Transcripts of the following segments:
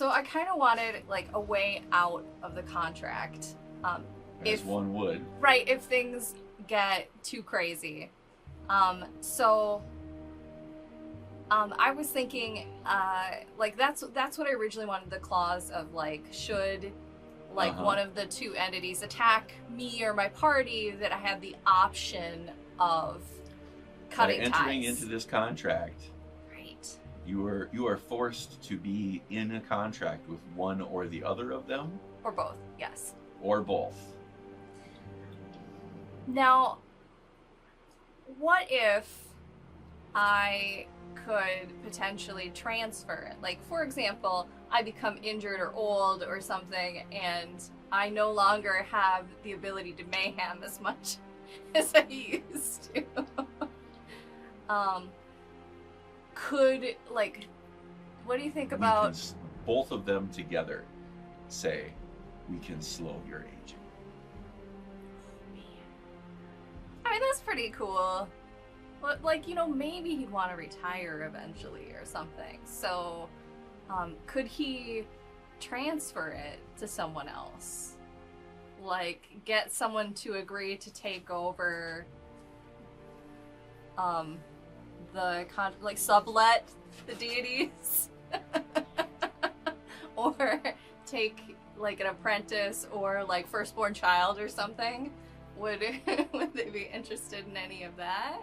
So I kind of wanted, like, a way out of the contract. As one would. Right, if things get too crazy. I was thinking, like, that's what I originally wanted, the clause of, like, should, like, one of the two entities attack me or my party, that I had the option of cutting ties. By entering into this contract, right, you are forced to be in a contract with one or the other of them. Or both, yes. Or both. Now, what if I could potentially transfer? Like, for example, I become injured or old or something, and I no longer have the ability to mayhem as much as I used to. Could, like, what do you think about... both of them together say, we can slow your aging. I mean, that's pretty cool. But, like, you know, maybe he'd want to retire eventually or something. So, could he transfer it to someone else? Like, get someone to agree to take over, like, sublet the deities? Or take, like, an apprentice or, like, firstborn child or something? Would they be interested in any of that?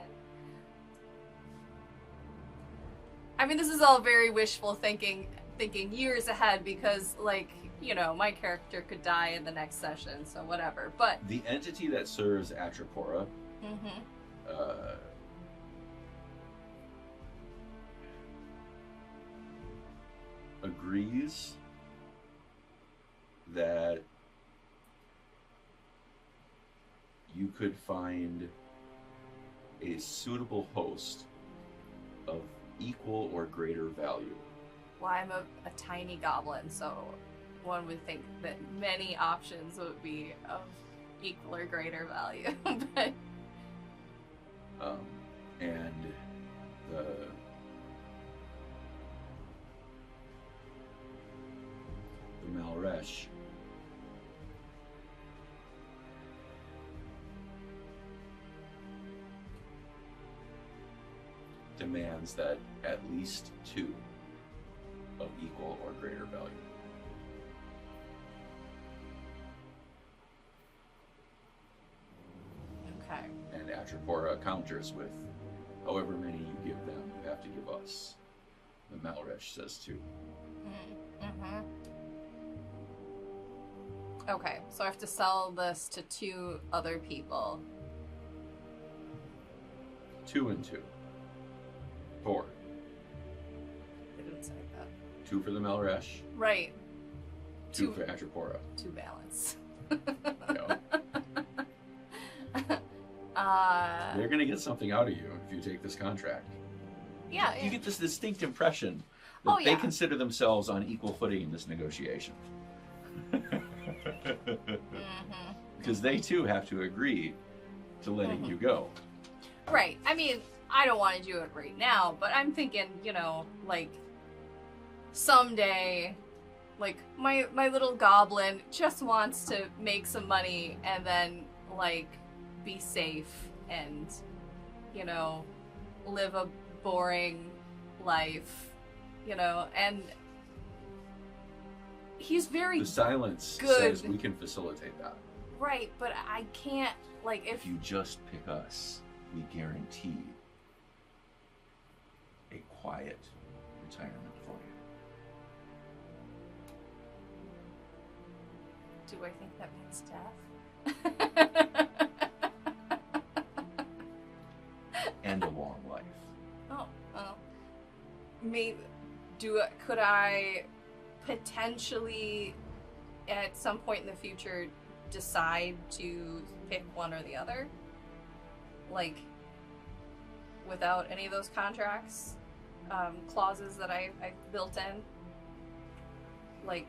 I mean, this is all very wishful thinking years ahead, because, like, you know, my character could die in the next session, so whatever. But the entity that serves Atropora agrees that you could find a suitable host of equal or greater value. Well, I'm a tiny goblin, so one would think that many options would be of equal or greater value. But and the Malresh demands that at least two of equal or greater value. okay. And Atropora counters with, however many you give them, you have to give us. The Malresh says two. Okay, so I have to sell this to two other people. 2 and 2. 4. They didn't say that. 2 for the Malresh. Right. 2 for Atropora. 2 balance. No. They're gonna get something out of you if you take this contract. Yeah. You get this distinct impression that they yeah. consider themselves on equal footing in this negotiation. Because they too have to agree to letting you go. Right. I mean, I don't want to do it right now, but I'm thinking, you know, like, someday, like, my little goblin just wants to make some money and then, like, be safe and, you know, live a boring life, you know, and he's very The silence good. says we can facilitate that. Right, but I can't, like, If you just pick us, we guarantee a quiet retirement for you. Do I think that means death? And a long life. Oh, well. Maybe, could I potentially, at some point in the future, decide to pick one or the other? Like, without any of those contracts, clauses that I built in? Like...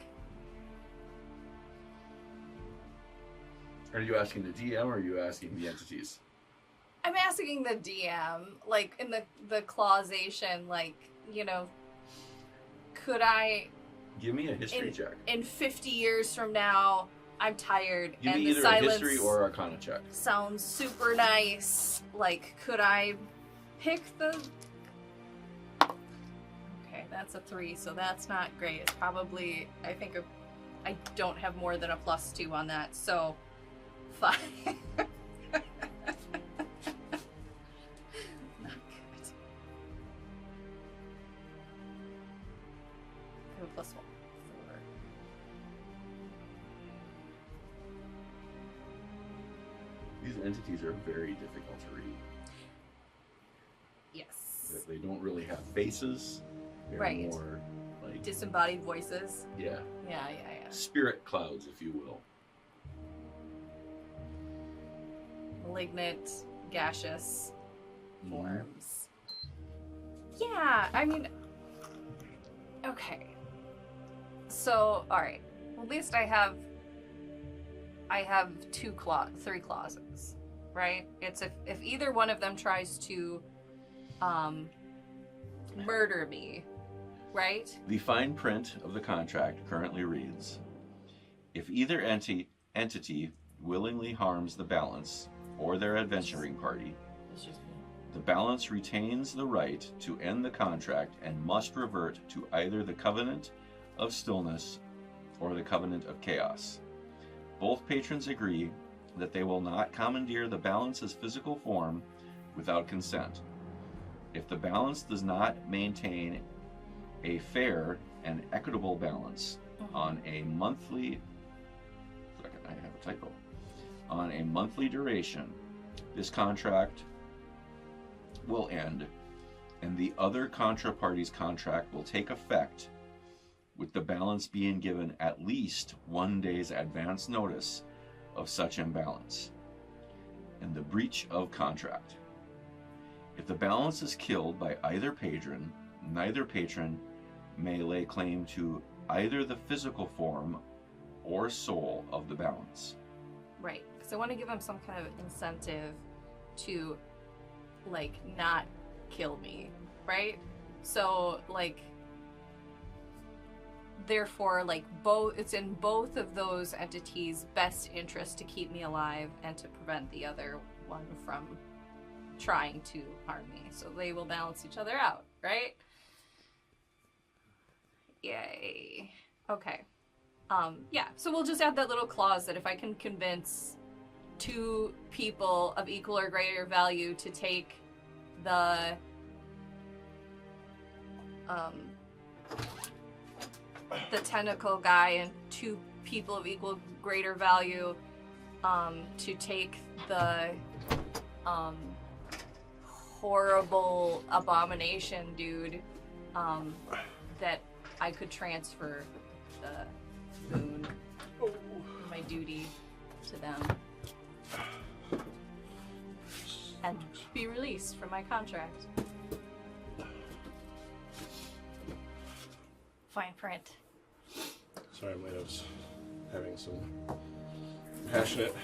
Are you asking the DM or are you asking the entities? I'm asking the DM, like, in the clausation, like, you know, could I Give me a history check. In 50 years from now, I'm tired, Give and me the either silence a history or arcana check. sounds super nice. Like, could I pick the... Okay, that's a 3, so that's not great. It's probably, I think, I don't have more than a +2 on that, so 5. Not good. I have a +1. 4. These entities are very difficult to read. Yes. They don't really have faces. They're Right. more like Disembodied voices. yeah, Yeah. spirit clouds, if you will. Malignant, gaseous Mhm. forms. Yeah, I mean, okay. So, all right. Well, at least I have 3 clauses, right? It's if either one of them tries to murder me, right? The fine print of the contract currently reads, if either entity willingly harms the balance or their adventuring party, the balance retains the right to end the contract and must revert to either the Covenant of Stillness or the Covenant of Chaos. Both patrons agree that they will not commandeer the balance's physical form without consent. If the balance does not maintain a fair and equitable balance on a monthly duration, this contract will end, and the other contraparty's contract will take effect, with the balance being given at least 1 day's advance notice of such imbalance, and the breach of contract. If the balance is killed by either patron, neither patron may lay claim to either the physical form or soul of the balance. Right. Because I want to give them some kind of incentive to, like, not kill me, right? So, like, therefore, like, it's in both of those entities' best interest to keep me alive and to prevent the other one from trying to harm me. So they will balance each other out, right? Yay. Okay. Yeah, so we'll just add that little clause that if I can convince 2 people of equal or greater value to take the tentacle guy, and 2 people of equal greater value to take the horrible abomination dude, that I could transfer the boon, my duty to them, and be released from my contract. Fine print. Sorry, I was having some passionate,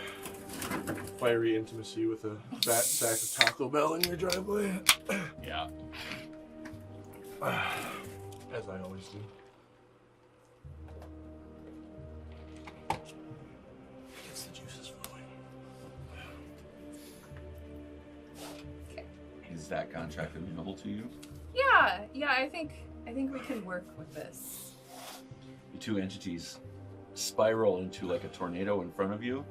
fiery intimacy with a fat sack of Taco Bell in your driveway. Yeah. As I always do. Gets the juices flowing. Okay. Is that contract amenable to you? Yeah, I think we can work with this. The 2 entities spiral into like a tornado in front of you,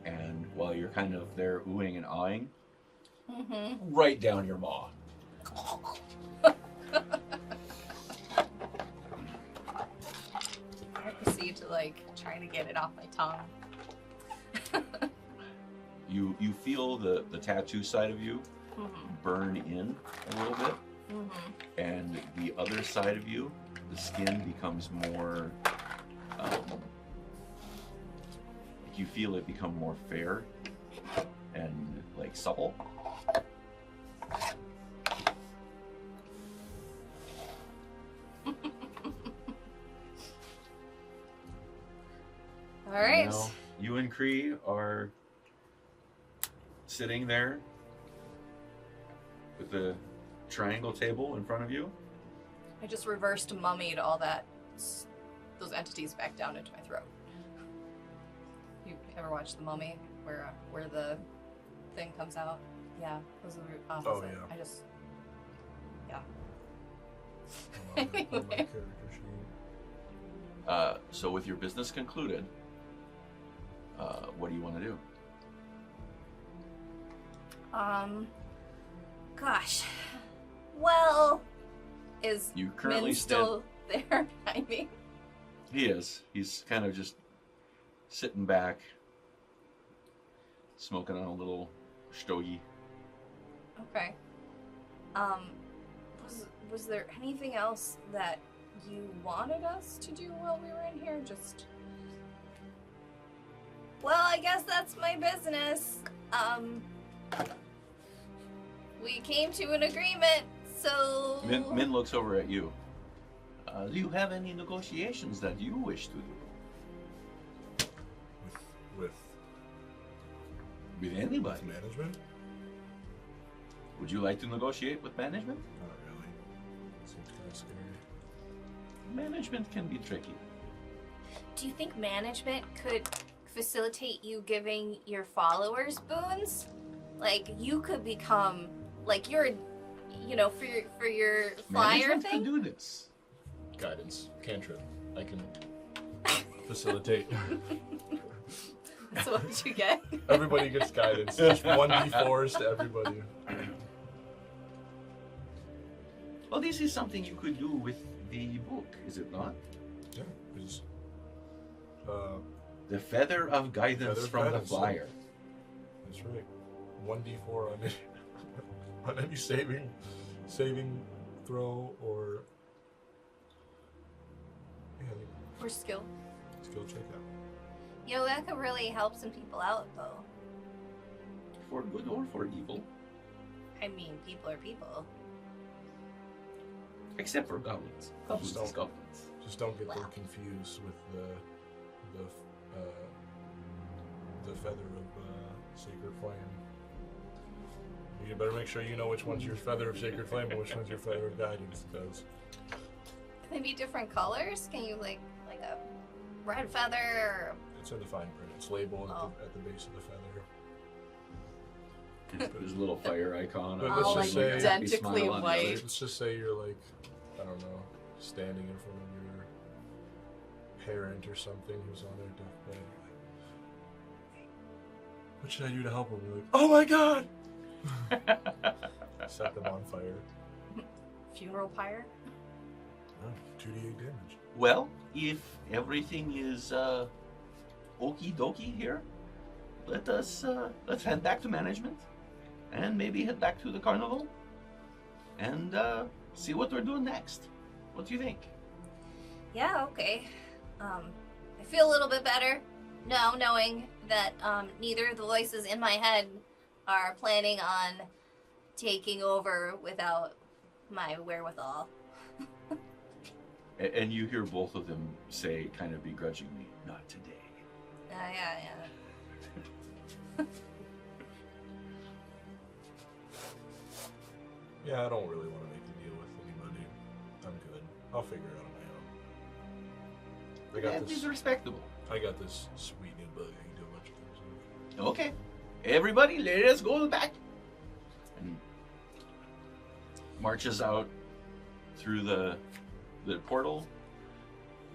and while you're kind of there oohing and awing, right down your maw. I proceed to, like, trying to get it off my tongue. You feel the tattoo side of you burn in a little bit, and the other side of you, the skin becomes more, you feel it become more fair and like supple. All right. Now, you and Kree are sitting there with the triangle table in front of you. I just reversed mummied all that shoots those entities back down into my throat. You ever watch The Mummy, where the thing comes out? Yeah, those are the opposite. Oh, yeah. I just, yeah. On my character sheet. So with your business concluded, what do you want to do? Gosh. Well, is You currently Min still there behind me? He is. He's kind of just sitting back, smoking on a little stogie. Okay. Was there anything else that you wanted us to do while we were in here? Just... Well, I guess that's my business. We came to an agreement, so... Min looks over at you. Do you have any negotiations that you wish to do? With With anybody? management? Would you like to negotiate with management? Not really. Seems kind of scary. Management can be tricky. Do you think management could facilitate you giving your followers boons? Like, you could become, like, you're, you know, for your flyer Management thing? can do this. Guidance. Cantrip. I can facilitate. So what did you get? Everybody gets guidance. Just 1d4s to everybody. Well, this is something you could do with the book, is it not? Yeah. It's, The Feather of Guidance Feather of from Guidance, the Flyer. that's right. 1d4 on any, on any saving throw or Or skill. skill checkout. You know, that could really help some people out, though. For good or for evil. I mean, people are people. Except for goblins. Goblins don't- is goblins. Just don't get them Wow. confused with the feather of sacred flame. You better make sure you know which one's your feather of sacred flame and which one's your feather of guidance, because Can they be different colors? Can you, like a red feather or... it's in the fine print. It's labeled Oh. at the base of the feather. There's a little fire icon. But on let's it, just like say- a happy Identically smile on the white. other. Let's just say you're like, I don't know, standing in front of your parent or something who's on their deathbed. You're like, what should I do to help them? You're like, oh my god! Set them on fire. Funeral pyre? Oh, 2d8 damage. Well, if everything is okie dokie here, let's head back to management, and maybe head back to the carnival, and see what we're doing next. What do you think? Yeah, okay. I feel a little bit better now knowing that neither of the voices in my head are planning on taking over without my wherewithal. And you hear both of them say, kind of begrudgingly, "Not today." Yeah. Yeah, I don't really want to make a deal with anybody. I'm good. I'll figure it out on my own. That is respectable. I got this sweet new book I can do a bunch of things with. Okay, everybody, let us go back. And marches out through the portal,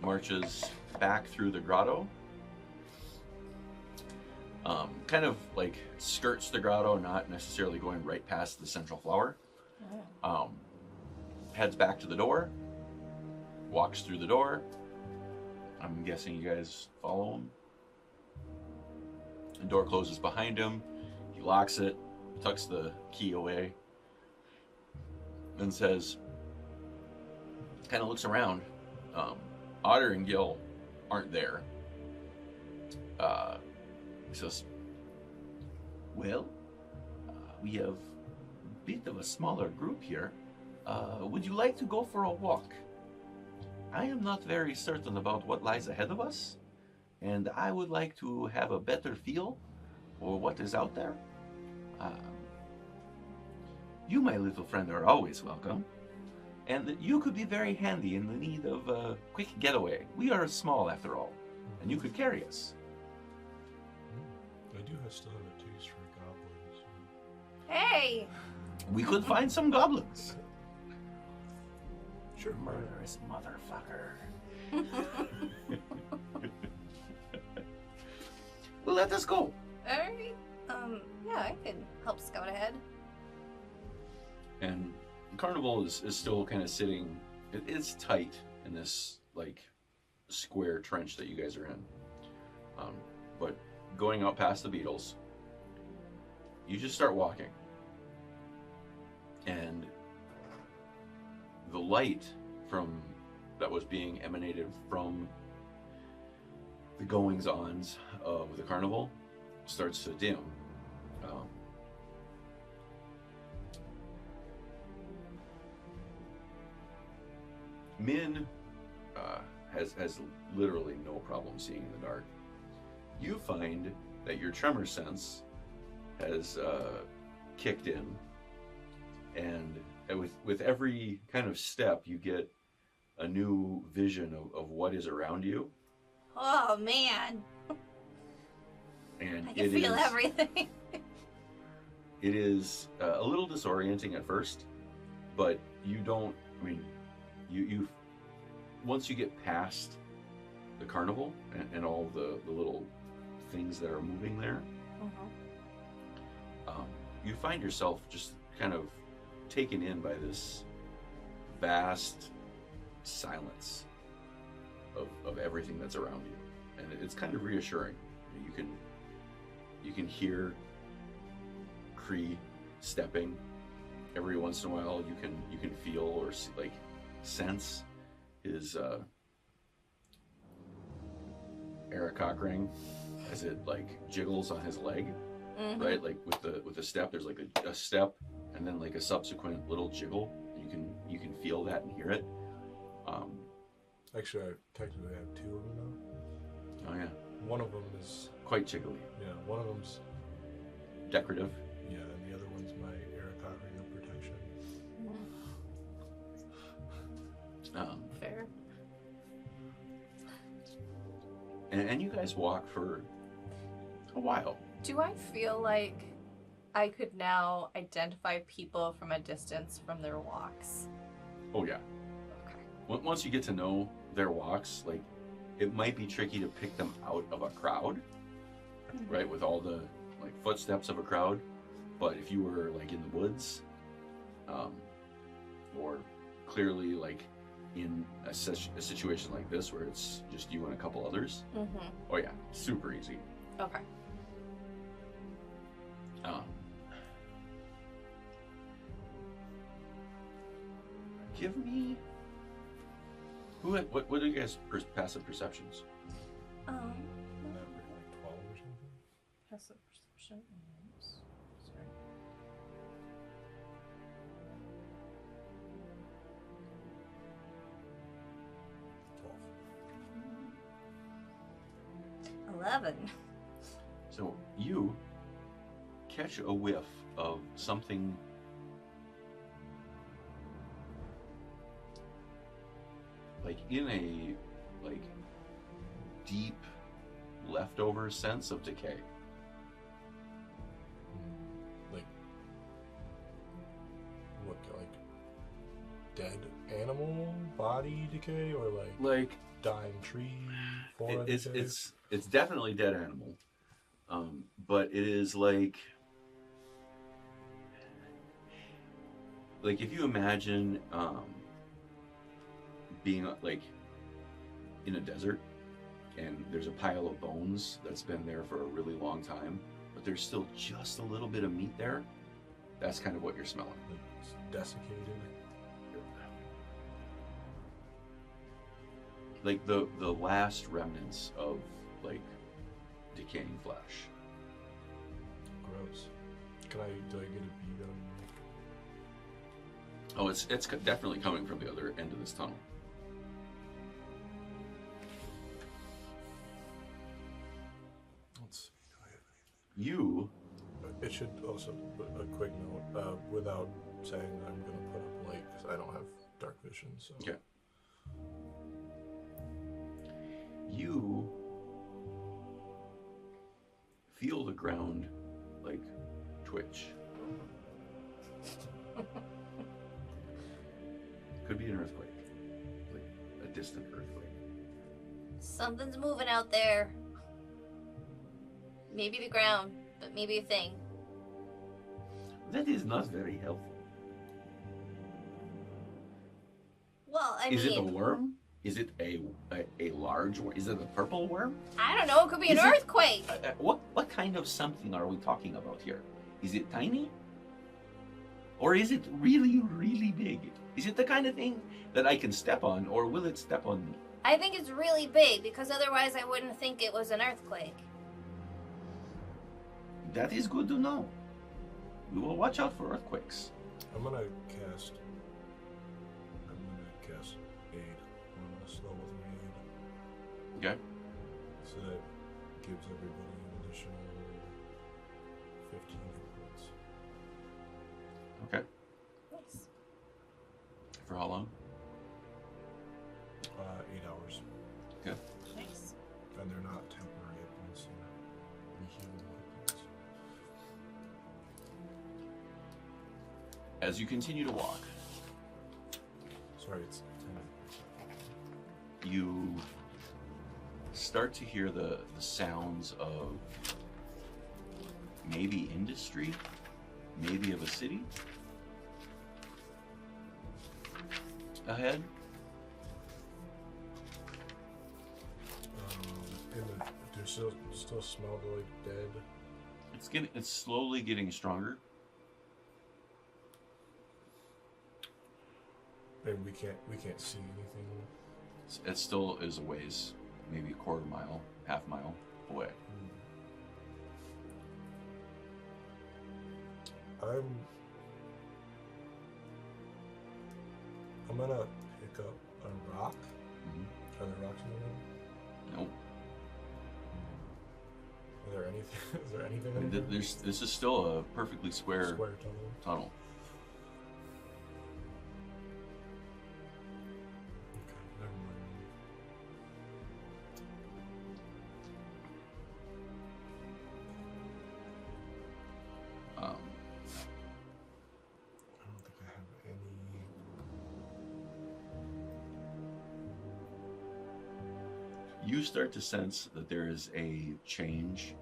marches back through the grotto. Kind of like skirts the grotto, not necessarily going right past the central flower. Heads back to the door, walks through the door. I'm guessing you guys follow him. The door closes behind him. He locks it, tucks the key away, and says, kind of looks around. Otter and Guil aren't there. He says, well, we have a bit of a smaller group here. Would you like to go for a walk? I am not very certain about what lies ahead of us, and I would like to have a better feel for what is out there. You, my little friend, are always welcome. and that you could be very handy in the need of a quick getaway. We are small after all, and you could carry us. I do still have a taste for goblins. Hey! We could find some goblins. Sure. Murderous motherfucker. Well, let us go. Alright. Yeah, I can help scout ahead. And Carnival is still kind of sitting. It's tight in this like square trench that you guys are in. But going out past the beetles, you just start walking, and the light from that was being emanated from the goings-ons of the carnival starts to dim. Min has literally no problem seeing in the dark. You find that your tremor sense has kicked in, and with every kind of step, you get a new vision of what is around you. Oh man, And I can feel everything. It is a little disorienting at first, but you don't. I mean, you once you get past the carnival and all the little things that are moving there, you find yourself just kind of taken in by this vast silence of everything that's around you, and it's kind of reassuring. You can hear Kree stepping every once in a while. You can feel or like sense his Arakok ring as it like jiggles on his leg, right? Like with the step, there's like a step and then like a subsequent little jiggle. You can feel that and hear it. Actually, I technically have two of them now. Oh yeah. One of them is Quite jiggly. yeah. One of them's Decorative. yeah, and the other one's my Arakok ring of protection. Fair. And you guys walk for a while. Do I feel like I could now identify people from a distance from their walks? Oh yeah. Okay. Once you get to know their walks, like it might be tricky to pick them out of a crowd, right? With all the like footsteps of a crowd. But if you were like in the woods, or clearly like in a situation like this where it's just you and a couple others, oh yeah, super easy. Okay. Give me what are you guys passive perceptions? Not really, like 12 or something. Passive perception is... Sorry. $12. 11. So you catch a whiff of something like in a like deep leftover sense of decay. Like what? Like dead animal body decay, or like dying tree? It's definitely dead animal, but it is like if you imagine being like in a desert and there's a pile of bones that's been there for a really long time, but there's still just a little bit of meat there. That's kind of what you're smelling. Like it's desiccated. Like the last remnants of like decaying flesh. Gross. Do I get a beat on? Oh, it's definitely coming from the other end of this tunnel. Let's see. Do I have You anything? It should also, a quick note, without saying I'm going to put up light, because I don't have dark vision, so. Okay. You feel the ground like twitch. Could be an earthquake, like a distant earthquake. Something's moving out there. Maybe the ground, but maybe a thing. That is not very helpful. Well, I Is mean, it a worm? Is it a large worm? Is it a purple worm? I don't know. It could be an Is it- earthquake. What kind of something are we talking about here? Is it tiny? Or is it really, really big? Is it the kind of thing that I can step on, or will it step on me? I think it's really big because otherwise I wouldn't think it was an earthquake. That is good to know. We will watch out for earthquakes. I'm gonna cast aid on this level 3 aid. Okay. So that gives everybody an additional 15 hit points. Okay. Nice. For how long? 8 hours. Okay. Nice. And they're not temporary hit points, they're rehealable hit points. As you continue to walk, Sorry, it's 10. you start to hear the sounds of maybe industry, maybe of a city ahead. Do you still smell the like dead? It's slowly getting stronger. And we can't see anything. It still is a ways, maybe a quarter mile, half mile away. I'm gonna pick up a rock. Mhm. Are there rocks in the room? Nope. Is there anything? Is there anything? I mean, in there? this is still a perfectly square Square tunnel. tunnel. Okay, never mind. I don't think I have any. You start to sense that there is a change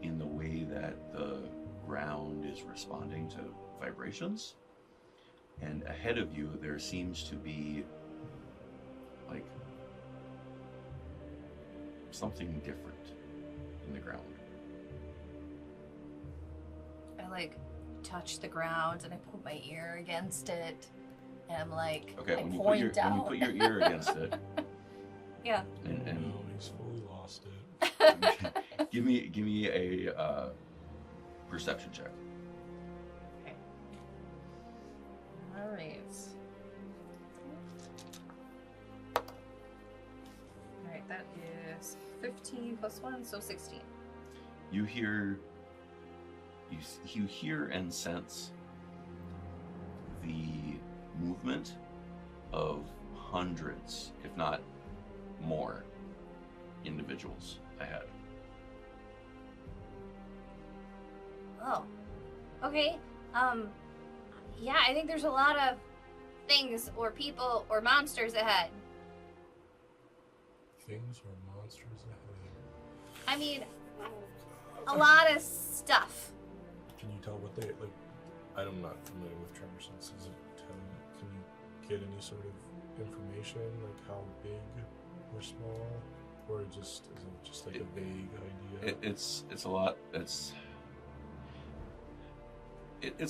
in the way that the ground is responding to vibrations. And ahead of you, there seems to be like something different in the ground. I like touch the ground and I put my ear against it, and I'm like, Okay, I when you point out. put your ear against it, Yeah. and No, he's fully lost it. give me a perception check. Okay. All right. All right, that is 15 plus 1, so 16. You hear and sense the movement of hundreds, if not more, individuals ahead. Oh. Okay. Yeah, I think there's a lot of things or people or monsters ahead. Things or monsters ahead. I mean, a lot of stuff. Can you tell what they like? I'm not familiar with tremor senses. Can you get any sort of information, like how big or small, or is it just like a vague idea? It's a lot. It's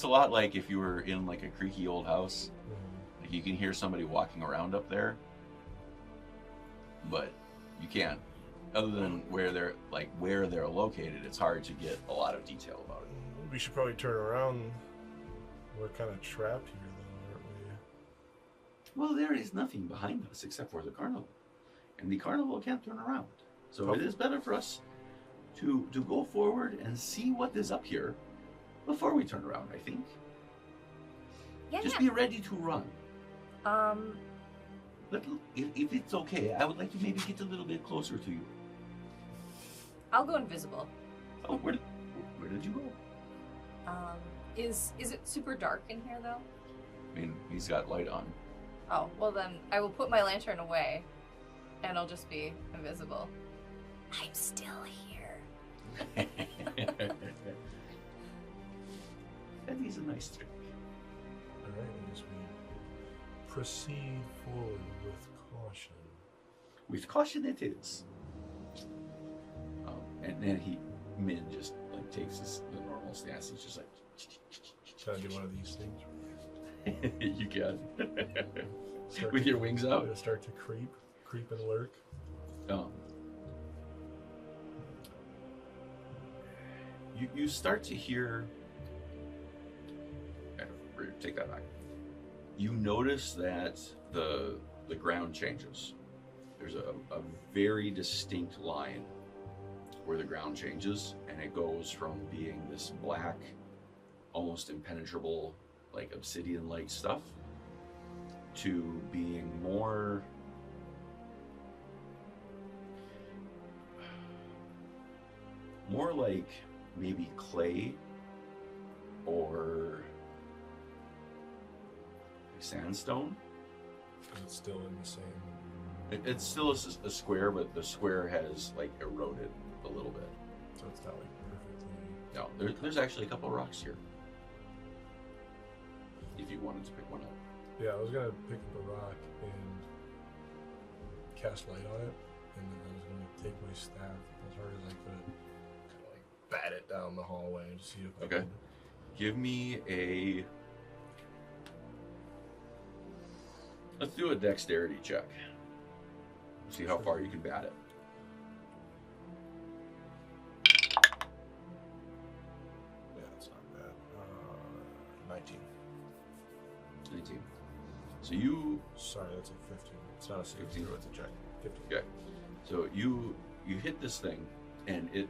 a lot like if you were in like a creaky old house. Mhm. Like you can hear somebody walking around up there, but you can't. Other than where they're located, it's hard to get a lot of detail about it. We should probably turn around. We're kind of trapped here, though, aren't we? Well, there is nothing behind us except for the carnival, and the carnival can't turn around. So it is better for us to go forward and see what is up here before we turn around. I think. Yeah, Just yeah. be ready to run. If it's okay, I would like to maybe get a little bit closer to you. I'll go invisible. Oh, where did you go? Is it super dark in here though? I mean, he's got light on. Oh, well then I will put my lantern away and I'll just be invisible. I'm still here. That is a nice trick. Alright, as we proceed forward with caution. With caution it is. And then Min just like takes the normal stance. He's just like, Can I do one of these things? you can. Start With to- your wings up? I'll start to creep and lurk. You start to hear. Take that back. You notice that the ground changes. There's a very distinct line where the ground changes, and it goes from being this black, almost impenetrable, like obsidian-like stuff, to being more like maybe clay or sandstone. It's still in the same. It's still a square, but the square has like eroded a little bit. So it's not like perfectly. No, there's actually a couple of rocks here. If you wanted to pick one up. Yeah, I was gonna pick up a rock and cast light on it, and then I was gonna take my staff as hard as I could, kind of like bat it down the hallway to see if I Okay. could. Give me a. Let's do a dexterity check. See how far you can bat it. Yeah, it's not bad. 19. 19. So you. Sorry, that's a 15. It's not a 16, 15. it's a check. 15. Okay. So you hit this thing, and it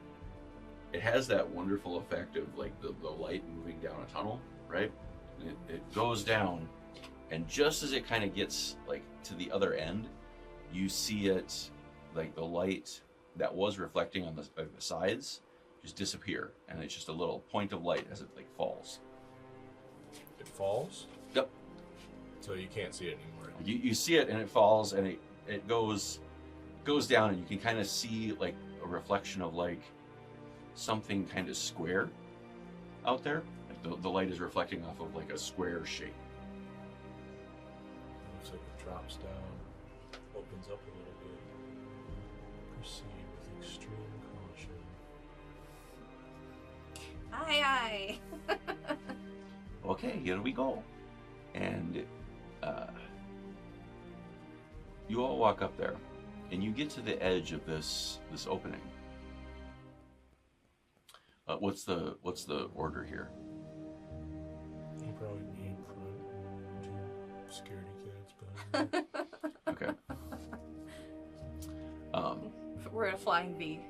has that wonderful effect of like the light moving down a tunnel, right? And it goes down, and just as it kind of gets like to the other end, you see it, like the light that was reflecting on the sides just disappear, and it's just a little point of light as it like falls. It falls? Yep. So you can't see it anymore. You see it, and it falls, and it goes down, and you can kind of see like a reflection of like something kind of square out there. Like the light is reflecting off of like a square shape. Looks like it drops down, opens up a little bit. Proceed with extreme caution. Aye, aye. Okay, here we go. And you all walk up there, and you get to the edge of this opening. What's the order here? You probably need two security kids, but Okay. We're at a flying V.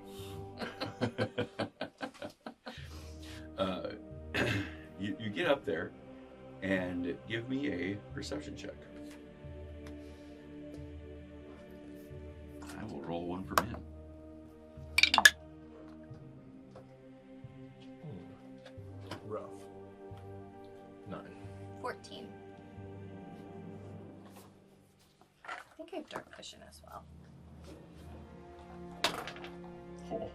You get up there, and give me a perception check. I will roll one for Min. rough. 9. 14. I think I have dark vision as well. Oh.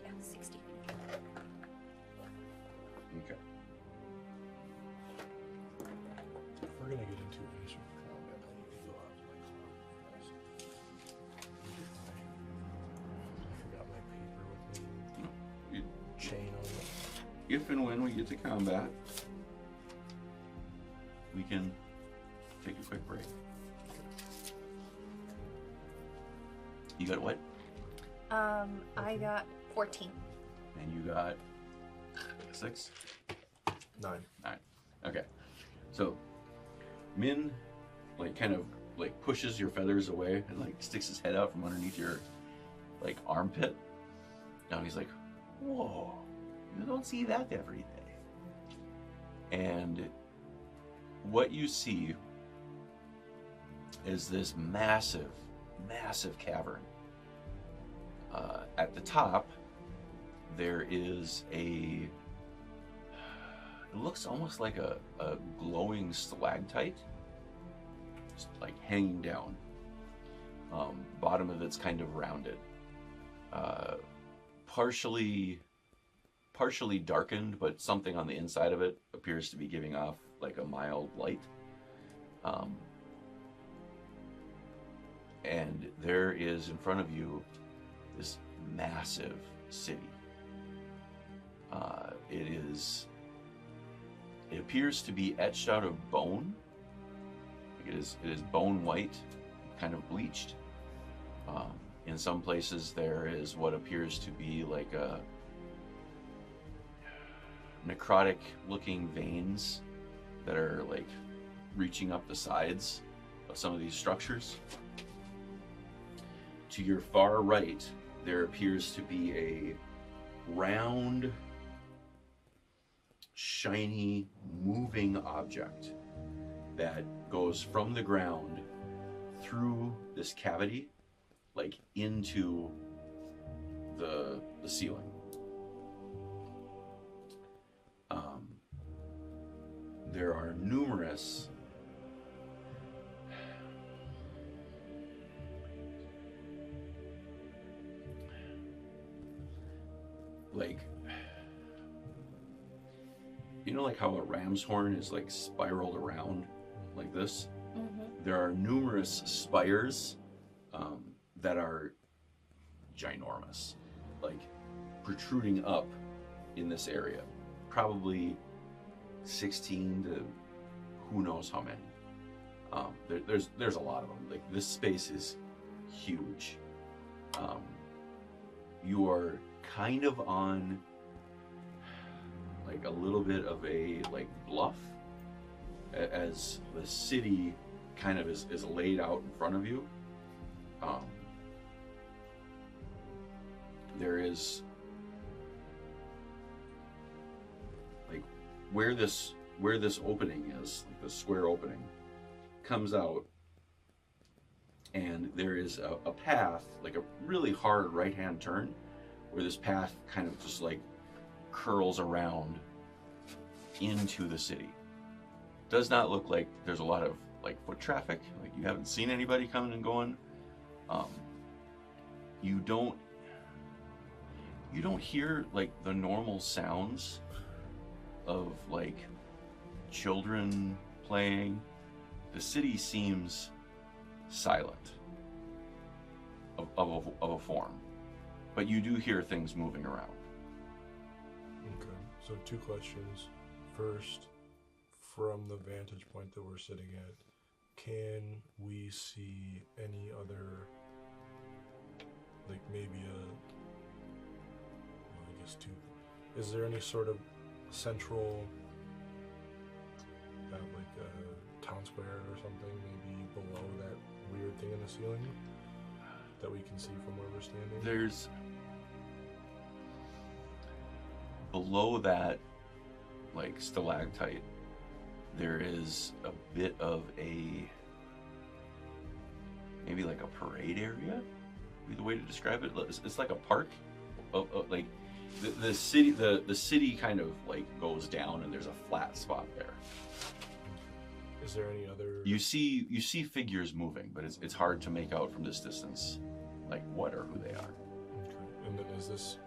Yeah, 60. Okay. If we're gonna get into any sort of combat, I need to go out to my car. I forgot my paper with me. You- Chain on it. If and when we get to combat, we can take a quick break. You got what? I got 14. And you got 6? 9. Okay. So Min like kind of like pushes your feathers away and like sticks his head out from underneath your like armpit. And he's like, "Whoa, you don't see that every day." And what you see is this massive, massive cavern. At the top, there is it looks almost like a glowing stalactite, just like hanging down. Bottom of it's kind of rounded, partially darkened, but something on the inside of it appears to be giving off like a mild light. And there is in front of you this massive city. It appears to be etched out of bone. It is bone white, kind of bleached. In some places there is what appears to be like a necrotic looking veins that are like reaching up the sides of some of these structures. To your far right, there appears to be a round, shiny, moving object that goes from the ground through this cavity, like into the ceiling. There are numerous like, you know, like how a ram's horn is like spiraled around like this? Mm-hmm. There are numerous spires that are ginormous, like protruding up in this area. Probably 16 to who knows how many. There's a lot of them. Like, this space is huge. You are kind of on like a little bit of a like bluff, as the city kind of is laid out in front of you. There is like where this opening is, like the square opening, comes out, and there is a path, like a really hard right-hand turn, where this path kind of just like curls around into the city. Does not look like there's a lot of like foot traffic, like you haven't seen anybody coming and going. You don't hear like the normal sounds of like children playing. The city seems silent of a form, but you do hear things moving around. Okay, so 2 questions. First, from the vantage point that we're sitting at, can we see any other, like maybe I guess 2, is there any sort of central, like a town square or something, maybe below that weird thing in the ceiling that we can see from where we're standing? There's below that like stalactite, there is a bit of a, maybe like a parade area, would be the way to describe it. It's like a park, like the city kind of like goes down, and there's a flat spot there. Is there any other? You see figures moving, but it's hard to make out from this distance, like what or who they are. Okay. And then is this?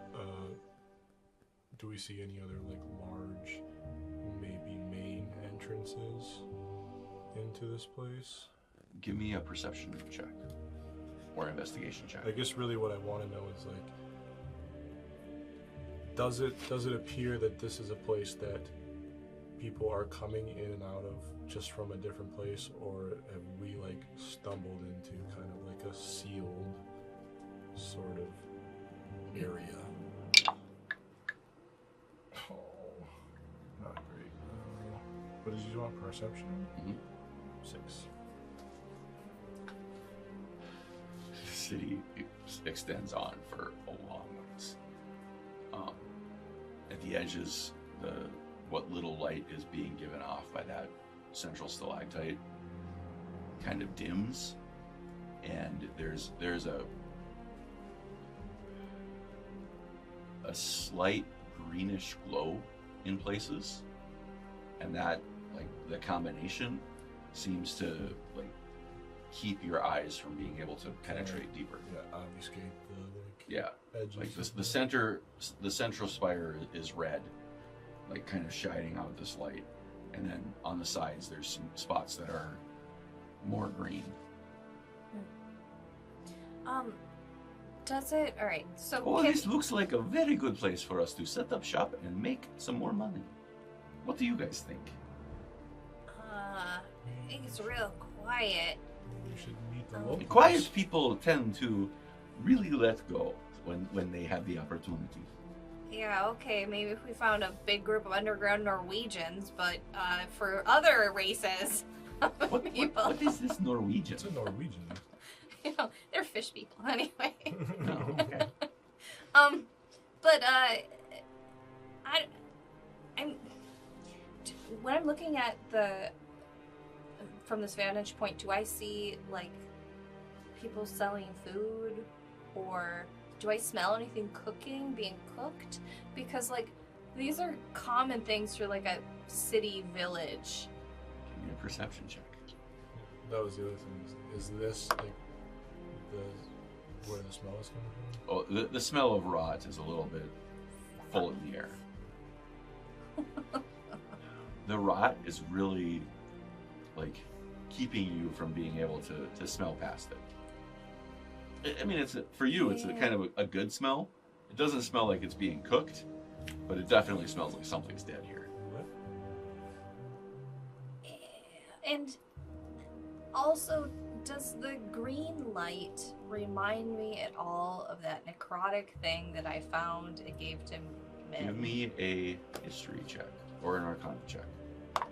Do we see any other like large, maybe main entrances into this place? Give me a perception check or investigation check. I guess really what I want to know is like, does it appear that this is a place that people are coming in and out of just from a different place, or have we like stumbled into kind of like a sealed sort of area? Oh, not great. What did you want? Perception? Mm-hmm. 6. The city extends on for a long ways. At the edges, what little light is being given off by that central stalactite kind of dims, and there's a slight greenish glow in places, and that, like, the combination seems to, like, keep your eyes from being able to penetrate deeper. Yeah, obfuscate the, like, Yeah, edges. like of the central spire is red, like kind of shining out this light, and then on the sides there's some spots that are more green. Does it? All right. So Oh, this looks like a very good place for us to set up shop and make some more money. What do you guys think? I think it's real quiet. We should meet the locals. Quiet people tend to really let go when they have the opportunity. Yeah, okay, maybe if we found a big group of underground Norwegians, but for other races, What is this Norwegian? It's a Norwegian. you know, they're fish people anyway. No, okay. But I'm when I'm looking at from this vantage point, do I see like people selling food, or do I smell anything being cooked? Because like these are common things for like a city village. Give me a perception check. That was the other thing. Is this like where the smell is coming from? Oh, the smell of rot is a little bit full in the air. The rot is really like keeping you from being able to smell past it. I mean, for you, it's a kind of a good smell. It doesn't smell like it's being cooked, but it definitely smells like something's dead here. What? And also, does the green light remind me at all of that necrotic thing that I found and gave to Min? Give me a history check or an arcana check. Okay.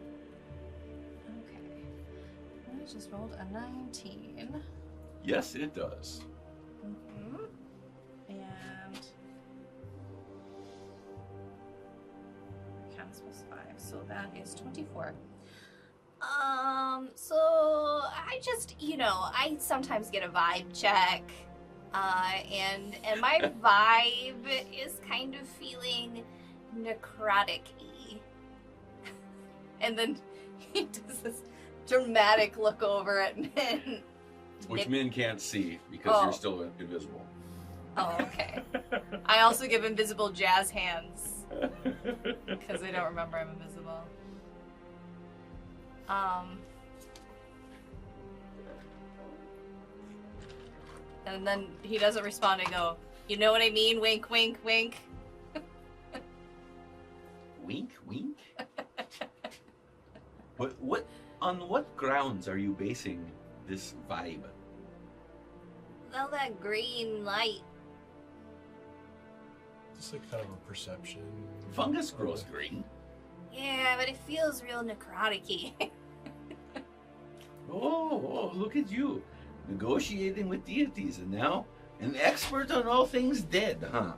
I just rolled a 19. Yes, it does. Mm-hmm. And counts plus 5, so that is 24. So I just, I sometimes get a vibe check, and my vibe is kind of feeling necrotic-y. And then he does this dramatic look over at Min. Which Min can't see because Oh. you're still invisible. Oh, okay. I also give invisible jazz hands because I don't remember I'm invisible. And then he doesn't respond and go, you know what I mean? Wink, wink, wink. Wink, wink. On what grounds are you basing this vibe? Well, that green light. Just like kind of a perception. Fungus grows green. Yeah, but it feels real necrotic-y. Oh, look at you. Negotiating with deities, and now an expert on all things dead, huh?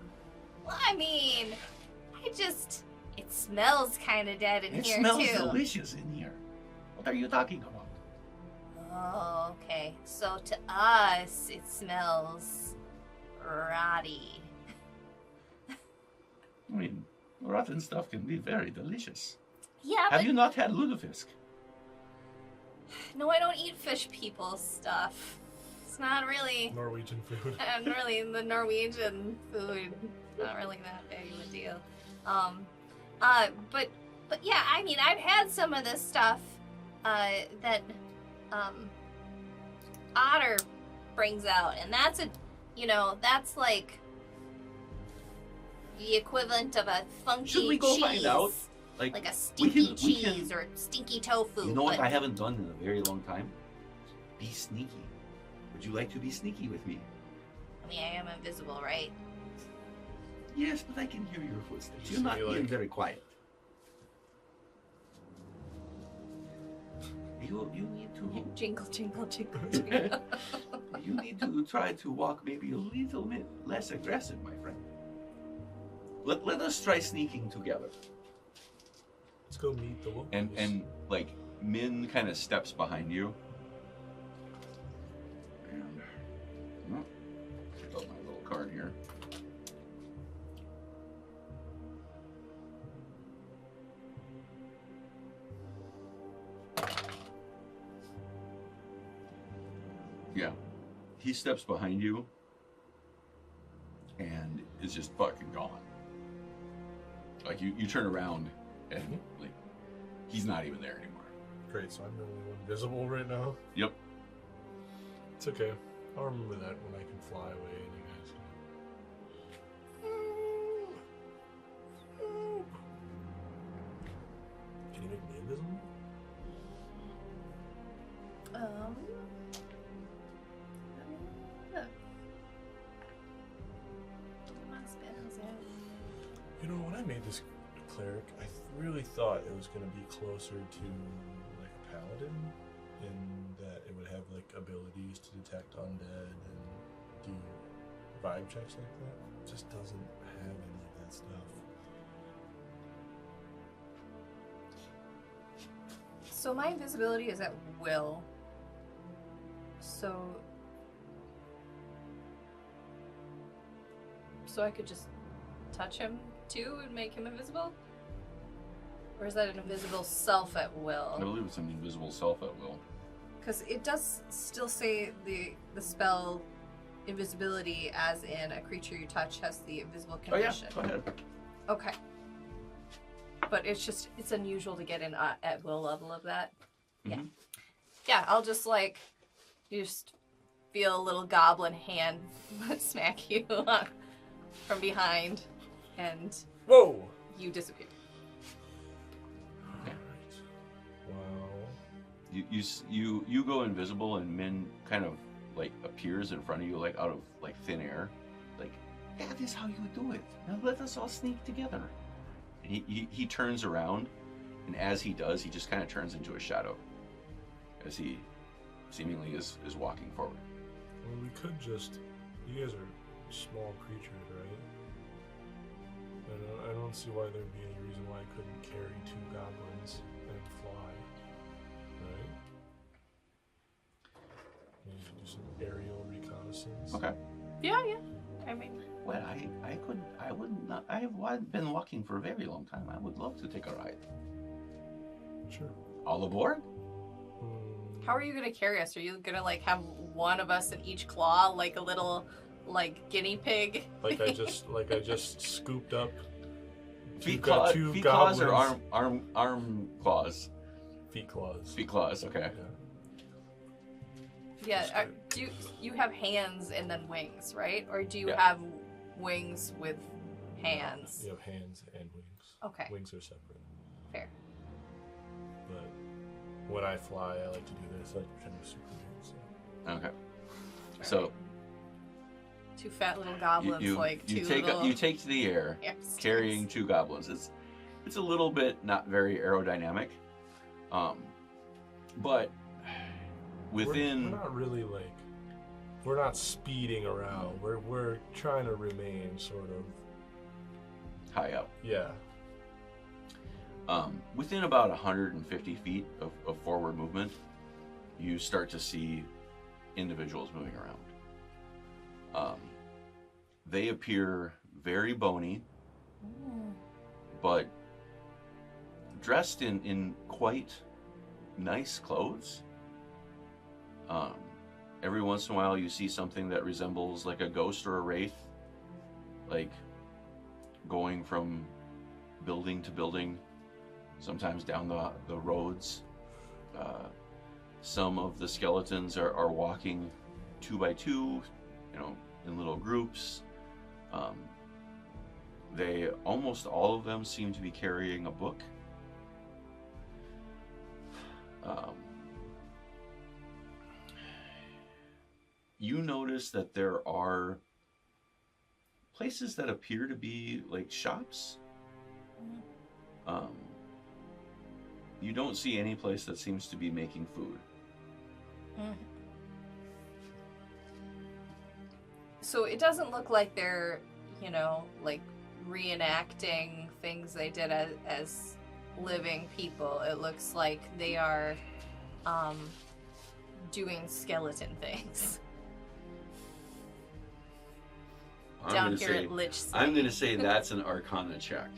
Well, I mean, it smells kind of dead in It here, smells too. delicious in here. What are you talking about? Oh, okay. So to us, it smells rotty. I mean, rotten stuff can be very delicious. Yeah, Have but you not had lutefisk? No, I don't eat fish people stuff. It's not really, Norwegian food. not really the Norwegian food. Not really that big of a deal. But yeah, I mean, I've had some of this stuff that Otter brings out, and that's that's like the equivalent of a funky Should we go cheese. find out? Like a we stinky can- cheese or stinky tofu. You know what but I haven't done in a very long time? Be sneaky. Would you like to be sneaky with me? I mean, I am invisible, right? Yes, but I can hear your footsteps. Just You're not be being like- very quiet. You need to Jingle, jingle, jingle, jingle. you need to try to walk maybe a little bit less aggressive, my friend. Let us try sneaking together. Let's go meet the locals. And like Min kind of steps behind you. And pick up my little card here. Yeah. He steps behind you and is just fucking gone. Like you turn around and like he's not even there anymore. Great, so I'm the only one visible right now. Yep. It's okay. I'll remember that when I can fly away and you guys can you make me invisible? Look. My spells out. You know, when I made this cleric, I really thought it was going to be closer to like a paladin, in that it would have like abilities to detect undead and do vibe checks like that. It just doesn't have any of that stuff. So my invisibility is at will. So I could just touch him too and make him invisible? Or is that an invisible self at I will? believe it's an invisible self at will. Because it does still say the spell invisibility, as in a creature you touch has the invisible condition. Oh yeah, go ahead. Okay. But it's unusual to get an at will level of that. Yeah. Mhm. Yeah, I'll just you just feel a little goblin hand smack you from behind, and Whoa! you disappear. Alright. Well, You go invisible and Min kind of like appears in front of you like out of like thin air. Like, that is how you do it. Now let us all sneak together. And he turns around, and as he does, he just kind of turns into a shadow as he seemingly is walking forward. well, we could just. You guys are small creatures, right? I don't see why there'd be any reason why I couldn't carry 2 goblins and fly. Right? Maybe do some aerial reconnaissance. Okay. Yeah. I mean, Well, I wouldn't. I've been walking for a very long time. I would love to take a ride. Sure. All aboard? how are you gonna carry us? Are you gonna have one of us in each claw, like a little guinea pig? Like I just scooped up Feet goblins. claws or arm claws? Feet claws. Feet claws. Okay. Yeah. Do you have hands and then wings, right? Or do you Yeah. have wings with hands? You have hands and wings. Okay. Wings are separate. Fair. But when I fly, I like to do this. I like to pretend I'm Superman. So. Okay. So 2 fat little goblins, you two take little... you take to the air, hamsters. carrying 2 goblins. It's a little bit not very aerodynamic, but within we're not really we're not speeding around. We're trying to remain sort of high up. yeah. Within about 150 feet of forward movement, you start to see individuals moving around. They appear very bony, but dressed in quite nice clothes. Every once in a while you see something that resembles like a ghost or a wraith, like going from building to building, sometimes down the roads. Some of the skeletons are walking 2 by 2, in little groups. They almost all of them seem to be carrying a book. You notice that there are places that appear to be like shops. You don't see any place that seems to be making food. So it doesn't look like they're, reenacting things they did as living people. It looks like they are doing skeleton things. Down here at Lich City. I'm going to say that's an Arcana check.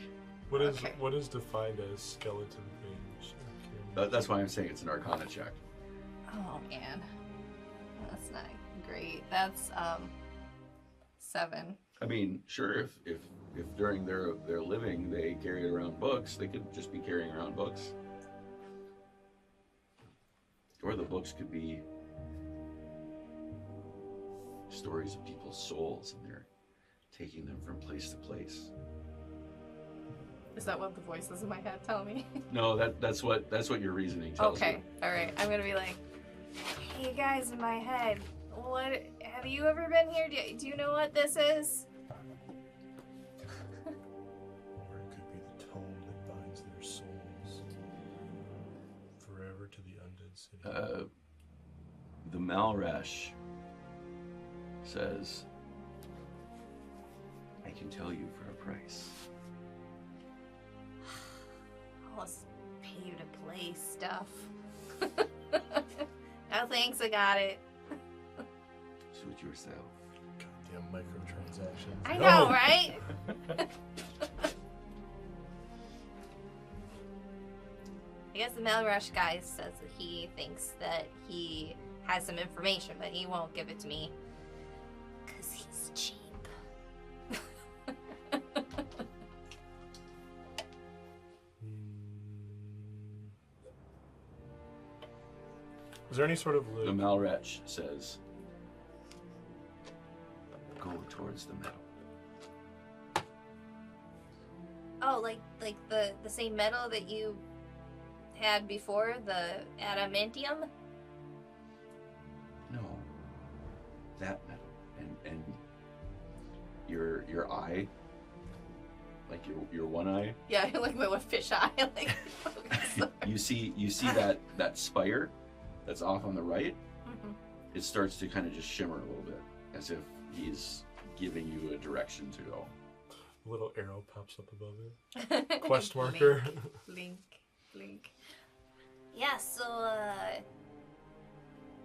What is defined as skeleton things? That's why I'm saying it's an Arcana check. Oh man, that's not great. That's 7. I mean, sure, if during their living they carried around books, they could just be carrying around books. Or the books could be stories of people's souls, and they're taking them from place to place. Is that what the voices in my head tell me? No, that's what your reasoning tells Okay, you. all right. I'm gonna be like, hey guys in my head, what? Have you ever been here? Do you know what this is? Or it could be the tome that binds their souls forever to the undead city. The Malresh says, I can tell you for a price. All this pay to play stuff. No thanks, I got it. Suit yourself. Goddamn microtransactions. I know, right? I guess the Malrush guy says that he thinks that he has some information, but he won't give it to me. Because he's cheap. Is there any sort of The Malresh says, go towards the meadow. Oh, like the same metal that you had before, the adamantium? No, that meadow, and your eye, like your one eye. Yeah, like my one fish eye. Like, you see that spire that's off on the right. Mhm. It starts to kind of just shimmer a little bit, as if he's giving you a direction to go. A little arrow pops up above it. Quest marker. Blink, blink. Yeah, so,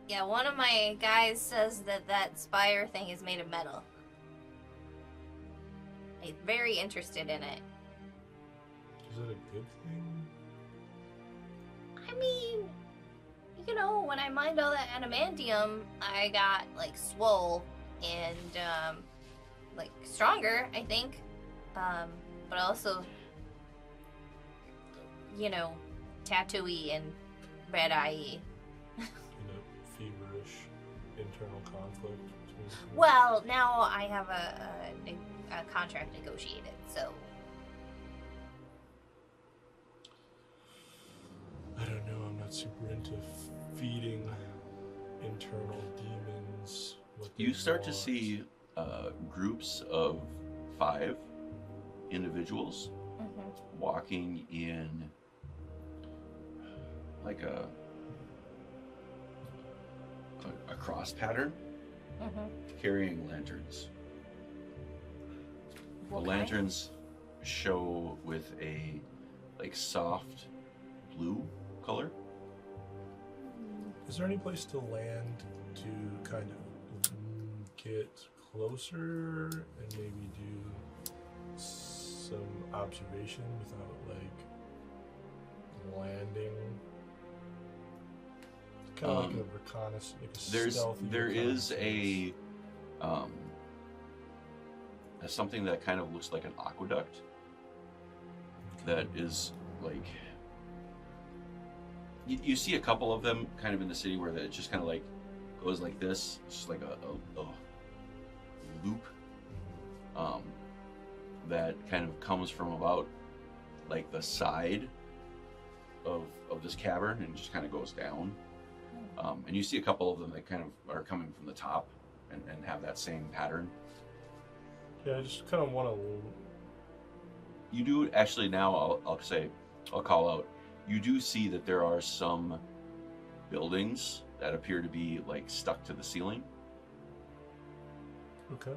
yeah, one of my guys says that spire thing is made of metal. He's very interested in it. Is it a good thing? I mean, you know, when I mined all that adamantium, I got, like, swole and, like, stronger, I think. But also, you know, tattooey and red-eye-y. In a feverish internal conflict between. Well, now I have a contract negotiated, so. I don't know. I'm not super into feeding internal demons. What they You start to want. see groups of 5 individuals walking in like a cross pattern, carrying lanterns. The lanterns show with a like soft blue color. Is there any place to land to kind of get closer and maybe do some observation without like landing? Kind of like a reconnaissance, like a stealthy There is reconnaissance. something that kind of looks like an aqueduct that is like you see a couple of them kind of in the city where it just kind of like goes like this. It's just like a loop that kind of comes from about like the side of this cavern and just kind of goes down. And you see a couple of them that kind of are coming from the top and have that same pattern. Yeah, I just kind of want to. You do actually now. I'll call out. You do see that there are some buildings that appear to be like stuck to the ceiling. Okay.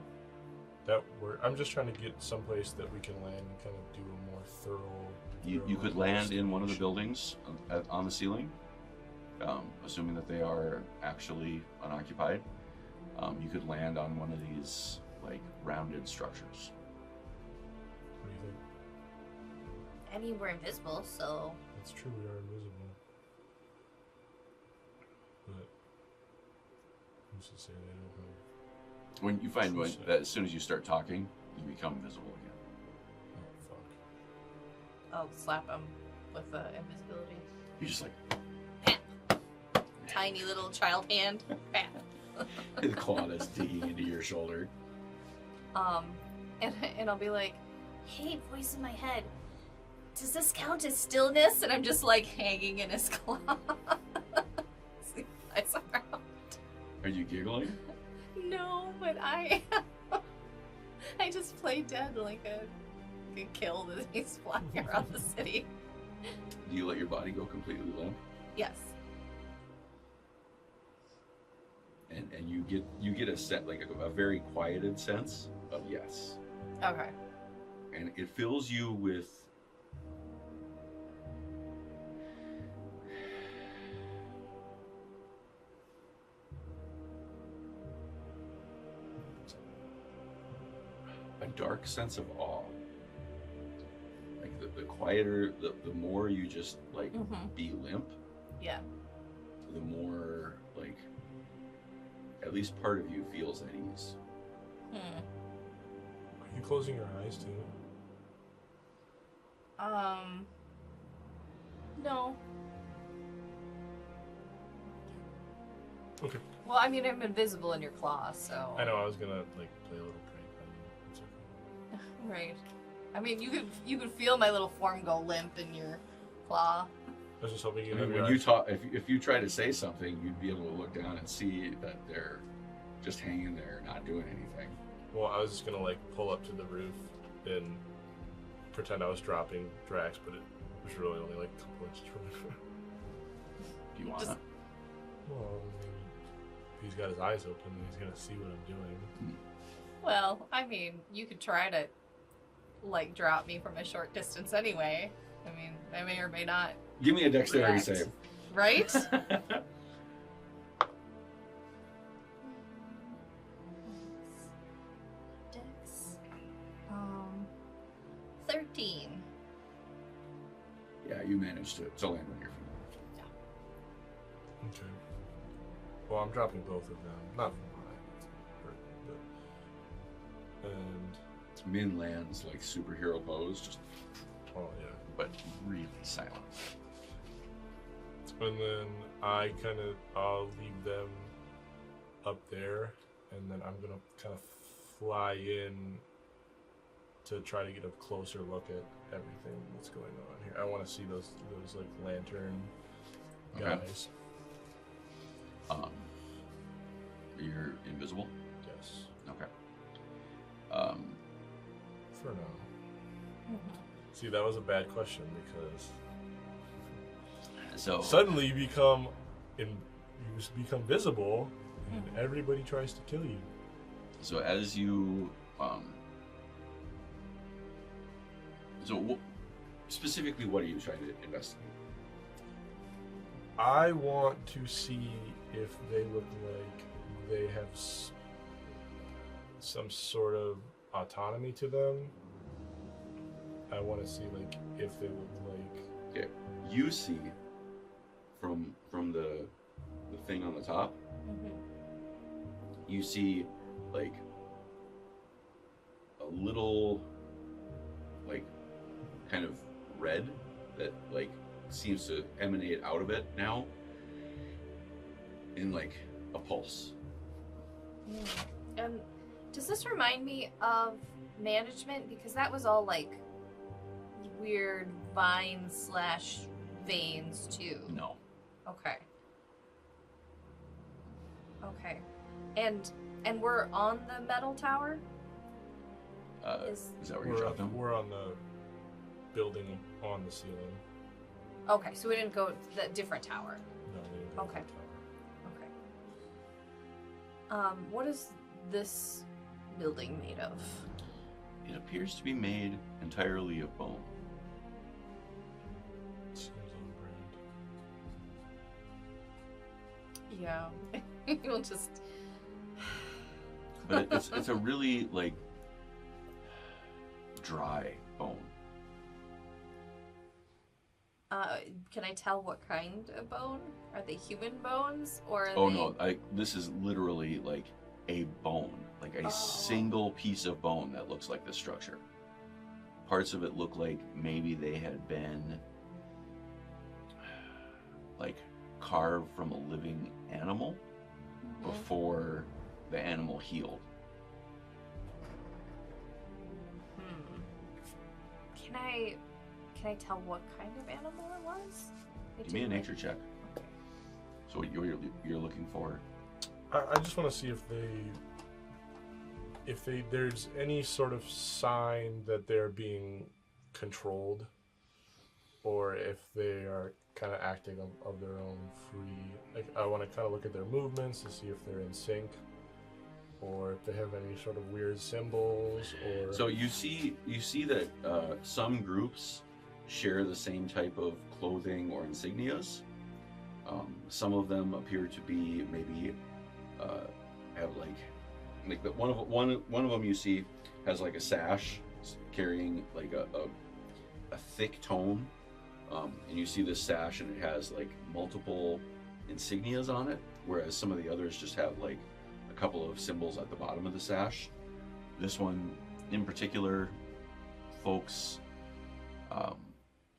that work? I'm just trying to get someplace that we can land and kind of do a more thorough. You could land in one of the buildings on the ceiling, assuming that they are actually unoccupied. You could land on one of these like rounded structures. What do you think? I mean, we're invisible, so. It's true, we are invisible. But who's to say they don't have? When you find that as soon as you start talking, you become visible again. Oh fuck. I'll slap him with the invisibility. You just like Tiny little child hand. the claw that's digging into your shoulder. And I'll be like, hey, voice in my head, does this count as stillness? And I'm just like hanging in his claw. Are you giggling? No, but I just play dead like a kill that he's flying around the city. Do you let your body go completely limp? Yes. And you get a set like a very quieted sense of yes. Okay. And it fills you with a dark sense of awe. Like the quieter, the more you just like be limp. Yeah. The more like at least part of you feels at ease. Are you closing your eyes too? No. Okay. Well, I mean, I'm invisible in your claw, so. I know, I was gonna like play a little prank on you. It's okay. Right. I mean, you could feel my little form go limp in your claw. I was just hoping you I mean, when you talk, if you try to say something, you'd be able to look down and see that they're just hanging there, not doing anything. Well, I was just gonna like pull up to the roof and pretend I was dropping Drax, but it was really only like a couple inches from the roof. Do you want Just- to? Well, I mean, if he's got his eyes open, he's gonna see what I'm doing. Well, I mean, you could try to, like, drop me from a short distance anyway. I mean, I may or may not. Give me a dexterity react. save. Right? Dex. 13. Yeah, you managed to land on your feet. Okay. Well, I'm dropping both of them. Not from high, but Min lands like superhero pose, just oh yeah. but really silent. And then I'll leave them up there, and then I'm gonna kind of fly in to try to get a closer look at everything that's going on here. I want to see those like lantern guys. You're invisible? Yes. Okay. For now. See, that was a bad question because So suddenly you become visible, and everybody tries to kill you. So as you specifically, what are you trying to investigate? I want to see if they look like they have some sort of autonomy to them. I want to see like if they look like. Okay, you see from the thing on the top. You see like a little like kind of red that like seems to emanate out of it now in like a pulse. And does this remind me of management? Because that was all like weird vines / veins too. No. Okay. Okay. And we're on the metal tower? Is that where you dropped them? We're on the building on the ceiling. Okay, so we didn't go to the different tower. No, we didn't go to Okay. the tower. Okay. What does this building made of? It appears to be made entirely of bone. Seems on brand. Yeah. You'll just. But it's a really, like, dry bone. Can I tell what kind of bone? Are they human bones or? Are Oh they... no! This is literally like a bone, like a single piece of bone that looks like this structure. Parts of it look like maybe they had been like carved from a living animal before the animal healed. Can I tell what kind of animal it was? Give me a nature check. Okay. So what you're looking for? I just want to see if there's any sort of sign that they're being controlled, or if they are kind of acting of their own free. Like, I want to kind of look at their movements to see if they're in sync, or if they have any sort of weird symbols. Or So you see that some groups share the same type of clothing or insignias. Some of them appear to be maybe have like the one of them you see has like a sash carrying like a thick tome, and you see this sash and it has like multiple insignias on it, whereas some of the others just have like a couple of symbols at the bottom of the sash. This one in particular, folks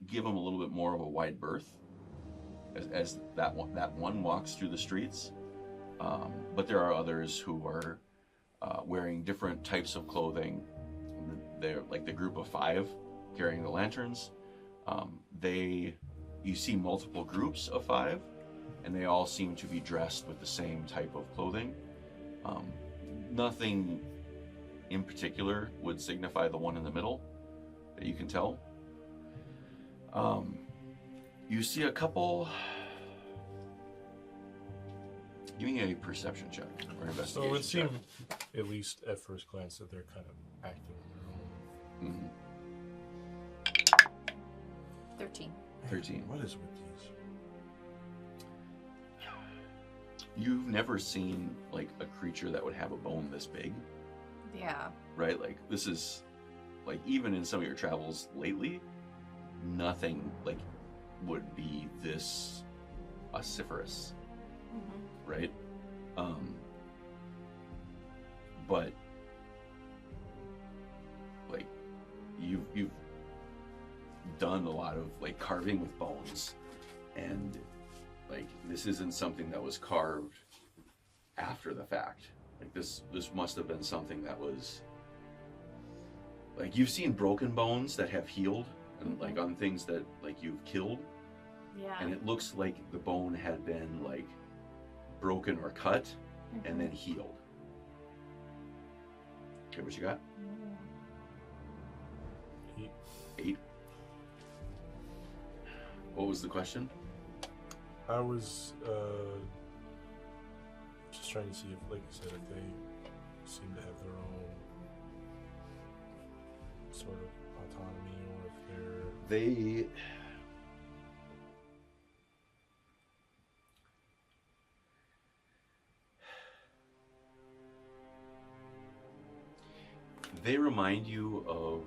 give them a little bit more of a wide berth as that one walks through the streets. But there are others who are wearing different types of clothing. They're like the group of 5 carrying the lanterns. You see multiple groups of 5, and they all seem to be dressed with the same type of clothing. Nothing in particular would signify the one in the middle that you can tell. You see a couple. Give me a perception check or investigation. So it would check. seem, at least at first glance, that they're kind of acting on their own. 13. 13. What is with these? You've never seen like a creature that would have a bone this big, Yeah. right? Like this is, like even in some of your travels lately, nothing like would be this vociferous, right? But like you've done a lot of like carving with bones, and like this isn't something that was carved after the fact. Like this must have been something that was like, you've seen broken bones that have healed and like on things that like you've killed, Yeah. and it looks like the bone had been like broken or cut and then healed. Okay, what you got? 8. What was the question? I was just trying to see if, like you said, if they seem to have their own sort of autonomy, or if they remind you of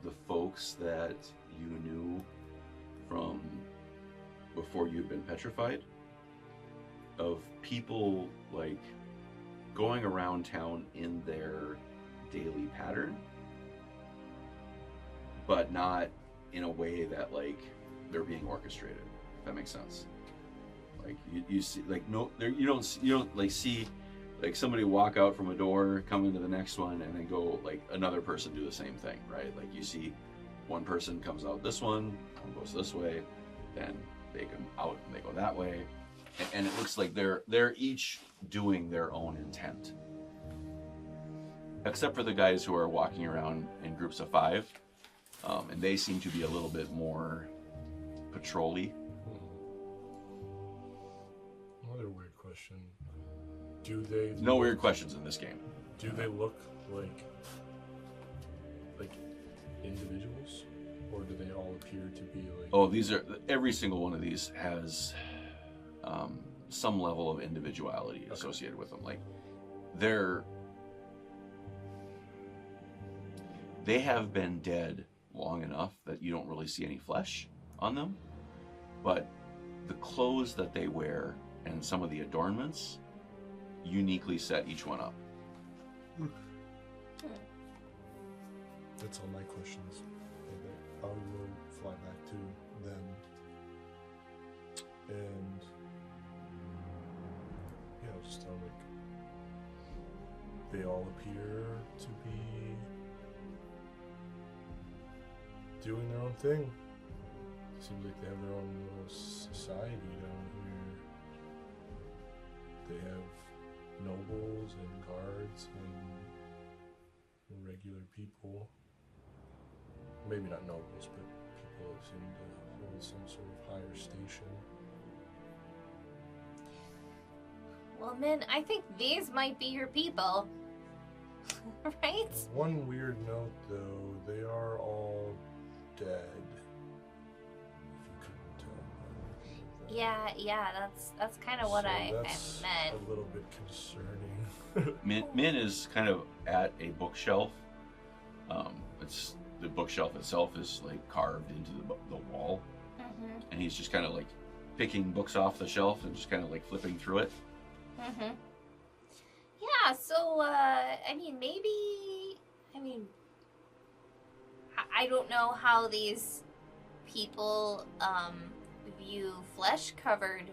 the folks that you knew from before you'd been petrified, of people like going around town in their daily pattern, but not in a way that like they're being orchestrated, if that makes sense. Like you see, like you don't like see like somebody walk out from a door, come into the next one, and then go like another person do the same thing, right? Like you see one person comes out this one goes this way, then they come out and they go that way, and it looks like they're each doing their own intent, except for the guys who are walking around in groups of 5, and they seem to be a little bit more patrol-y. another weird question. Do they No weird questions in this game. Do they look like individuals, or do they all appear to be like? Oh, these are every single one of these has some level of individuality associated with them. Like they have been dead long enough that you don't really see any flesh on them, but the clothes that they wear and some of the adornments uniquely set each one up. That's all my questions. I will fly back to them. And yeah, I'll just tell them, like, they all appear to be doing their own thing. Seems like they have their own little society down here. They have nobles and guards and regular people. Maybe not nobles, but people that seem to hold some sort of higher station. Well, Min, I think these might be your people. Right? One weird note, though, they are all dead. If you couldn't tell. Yeah, that's kind of what I that's meant. a little bit concerning. Min is kind of at a bookshelf. The bookshelf itself is like carved into the wall, and he's just kind of like picking books off the shelf and just kind of like flipping through it. Yeah, so I don't know how these people view flesh-covered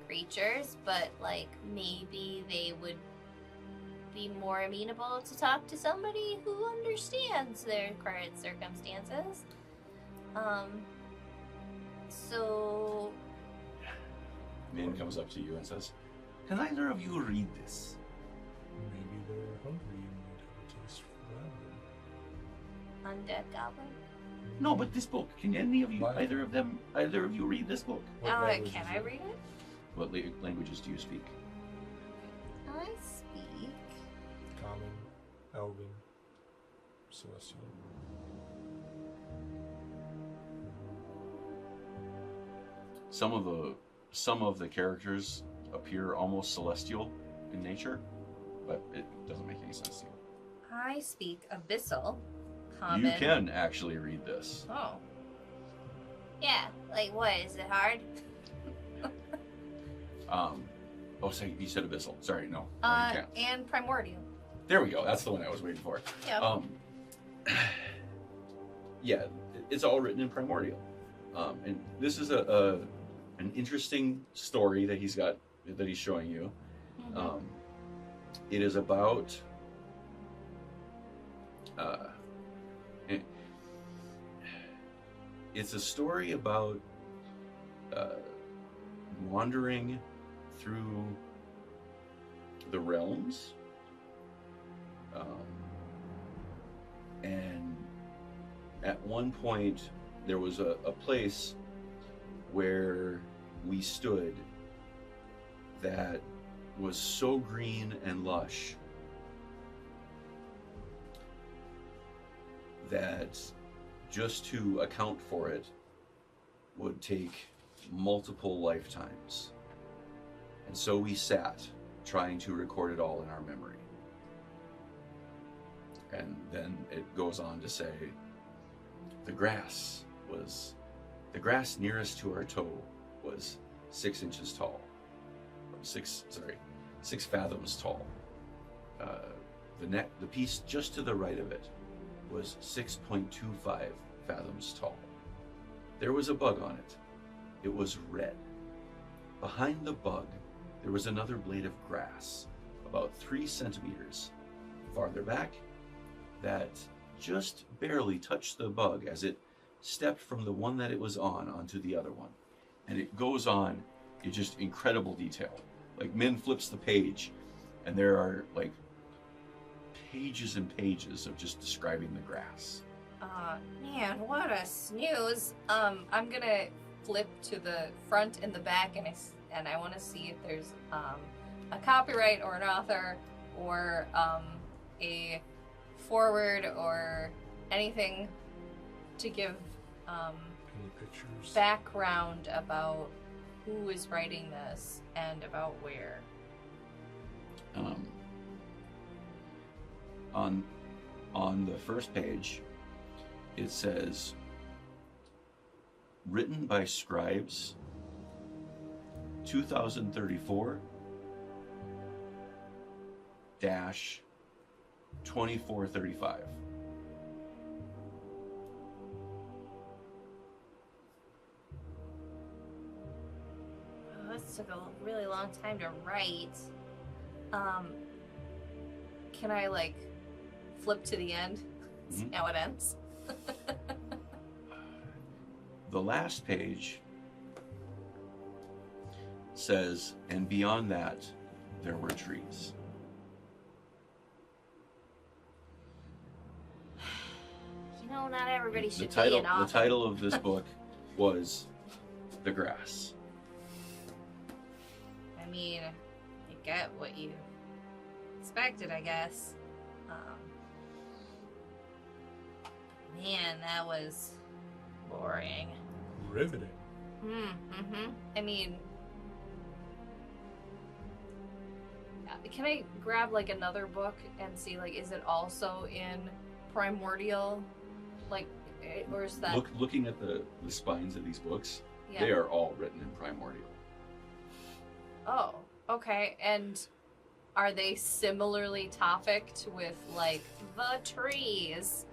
creatures, but like maybe they would be more amenable to talk to somebody who understands their current circumstances. So Min comes up to you and says, "Can either of you read this?" Maybe they're hungry and need a taste for that. undead goblin. No, but this book. Can any of you, either of you, read this book? Can I read it? What languages do you speak? I speak. Common, Elven, Celestial. Some of the characters appear almost celestial in nature, but it doesn't make any sense to you. I speak Abyssal. Common. You can actually read this. Oh. Yeah, like what? Is it hard? So you said Abyssal. Sorry, no. You can't. And Primordial. There we go. That's the one I was waiting for. Yeah. Yeah, it's all written in Primordial. And this is an interesting story that he's showing you. Mm-hmm. It is about it's a story about wandering through the realms, and at one point there was a place where we stood that was so green and lush that just to account for it would take multiple lifetimes. And so we sat, trying to record it all in our memory. And then it goes on to say, the grass nearest to our toe was 6 inches tall. 6 fathoms tall. The piece just to the right of it was 6.25 fathoms tall. There was a bug on it. It was red. Behind the bug, there was another blade of grass, about 3 centimeters farther back, that just barely touched the bug as it stepped from the one that it was on onto the other one. And it goes on in just incredible detail. Like, Min flips the page, and there are like pages and pages of just describing the grass. Man, what a snooze. I'm gonna flip to the front and the back, and I want to see if there's a copyright or an author or a forward or anything to give Any pictures? background about who is writing this and about where? On the first page, it says, written by scribes, 2034 2435. Oh, this took a really long time to write. Can I like flip to the end? See Mhm. how it ends? The last page says, and beyond that, there were trees. You know, not everybody The should be title, an the author. title of this book was The Grass. I mean, you get what you expected, I guess. Man, that was boring. Riveting. I mean, can I grab like another book and see like is it also in primordial, like, or is that? Looking at the spines of these books, Yeah. they are all written in primordial. Oh, okay. And are they similarly topicked with like the trees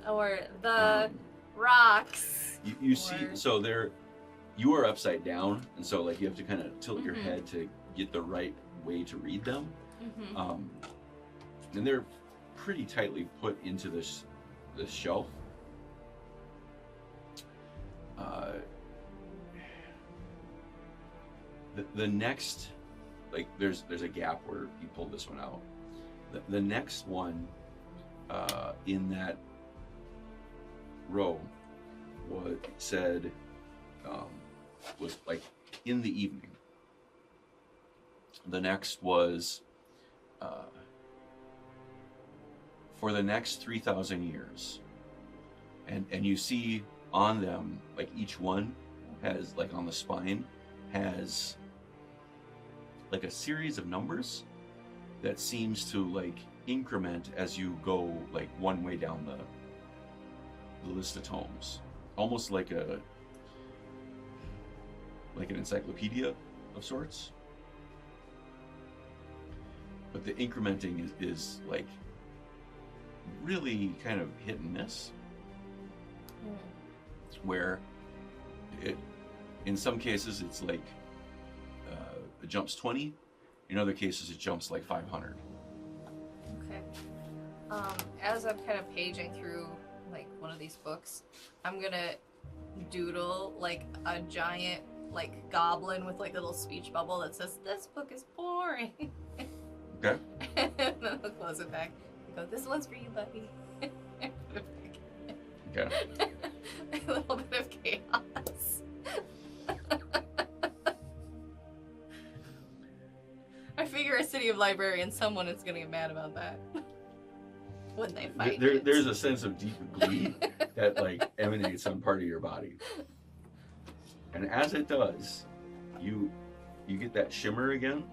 or the Um, rocks? You see, Or- so you are upside down, and so like you have to kind of tilt your Mhm. head to get the right way to read them. Mm-hmm. And they're pretty tightly put into this shelf. The next, like there's a gap where you pulled this one out. The next one in that row said was like in the evening. The next was for the next 3,000 years, and you see on them like each one has like on the spine has like a series of numbers that seems to like increment as you go like one way down the list of tomes, almost like an encyclopedia of sorts. But the incrementing is like really kind of hit and miss, where it in some cases it's like it jumps 20, in other cases it jumps like 500. Okay. As I'm kind of paging through like one of these books, I'm gonna doodle like a giant like goblin with like a little speech bubble that says, "This book is boring." Okay. And then I'll close it back. I go, "This one's for you, buddy." Okay. A little bit of chaos. I figure a city of librarians, someone is gonna get mad about that when they find it. There's a sense of deep glee that like emanates on part of your body, and as it does, you get that shimmer again,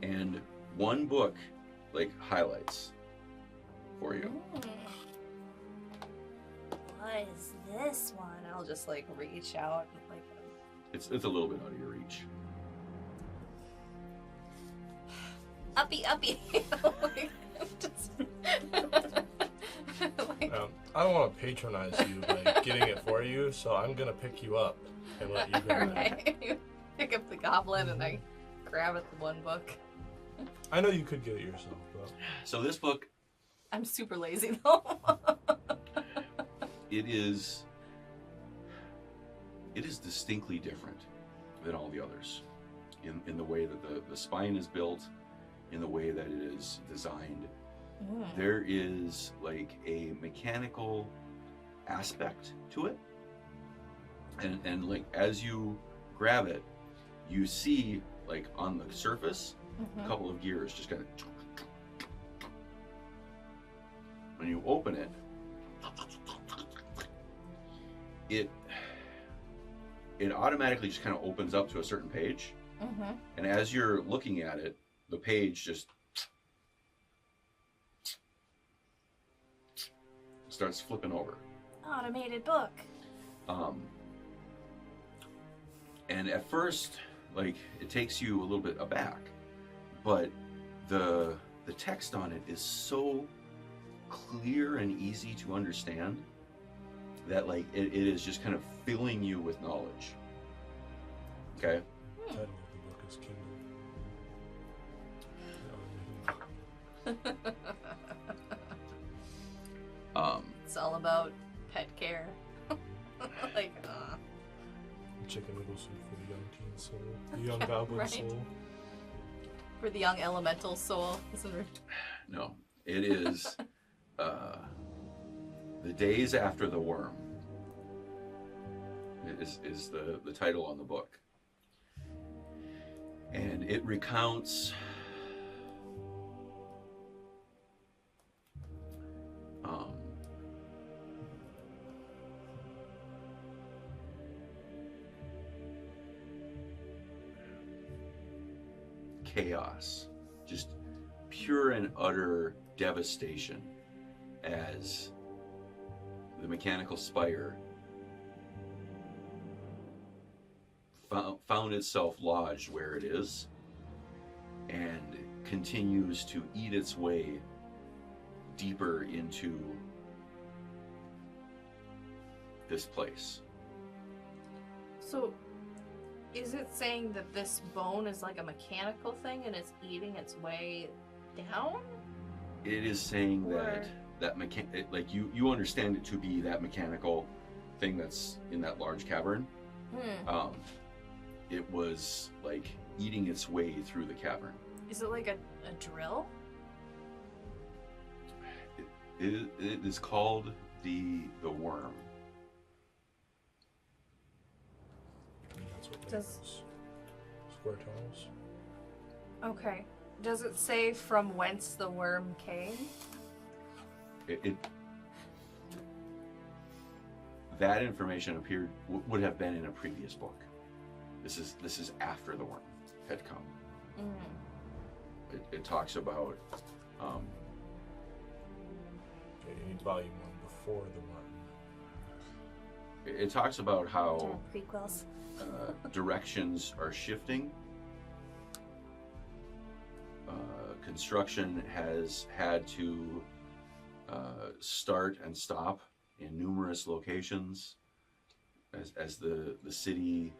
and one book like highlights for you. What is this one? I'll just like reach out and like It's a little bit out of your reach. uppy. Like, just like, I don't want to patronize you by getting it for you, so I'm gonna pick you up and let you go. alright. You pick up the goblin and I grab at the one book. I know you could get it yourself, but So this book, I'm super lazy though. it is distinctly different than all the others in the way that the spine is built, in the way that it is designed. There is like a mechanical aspect to it, and like as you grab it, you see like on the surface a couple of gears just kind of when you open it, it automatically just kind of opens up to a certain page. Mm-hmm. And as you're looking at it, the page just starts flipping over. Automated book. And at first, like, it takes you a little bit aback, but the text on it is so clear and easy to understand that, like, it is just kind of filling you with knowledge. Okay? The title of the book is Kindle. It's all about pet care. Like, Chicken noodle soup for the young teen soul. The young goblin Right. soul. for the young elemental soul. No, it is The Days After the Worm is the title on the book. And it recounts chaos, just pure and utter devastation as the mechanical spire found itself lodged where it is and continues to eat its way deeper into this place. So, is it saying that this bone is like a mechanical thing and it's eating its way down? It is saying Or- that like you understand it to be that mechanical thing that's in that large cavern. It was like eating its way through the cavern. Is it like a drill? It is called the worm. And that's what that Does- is. Square tunnels. Okay. Does it say from whence the worm came? That information would have been in a previous book. This is after the worm had come. It talks about Okay, you need volume 1 before the worm. it talks about how Prequels. directions are shifting. Construction has had to start and stop in numerous locations as the city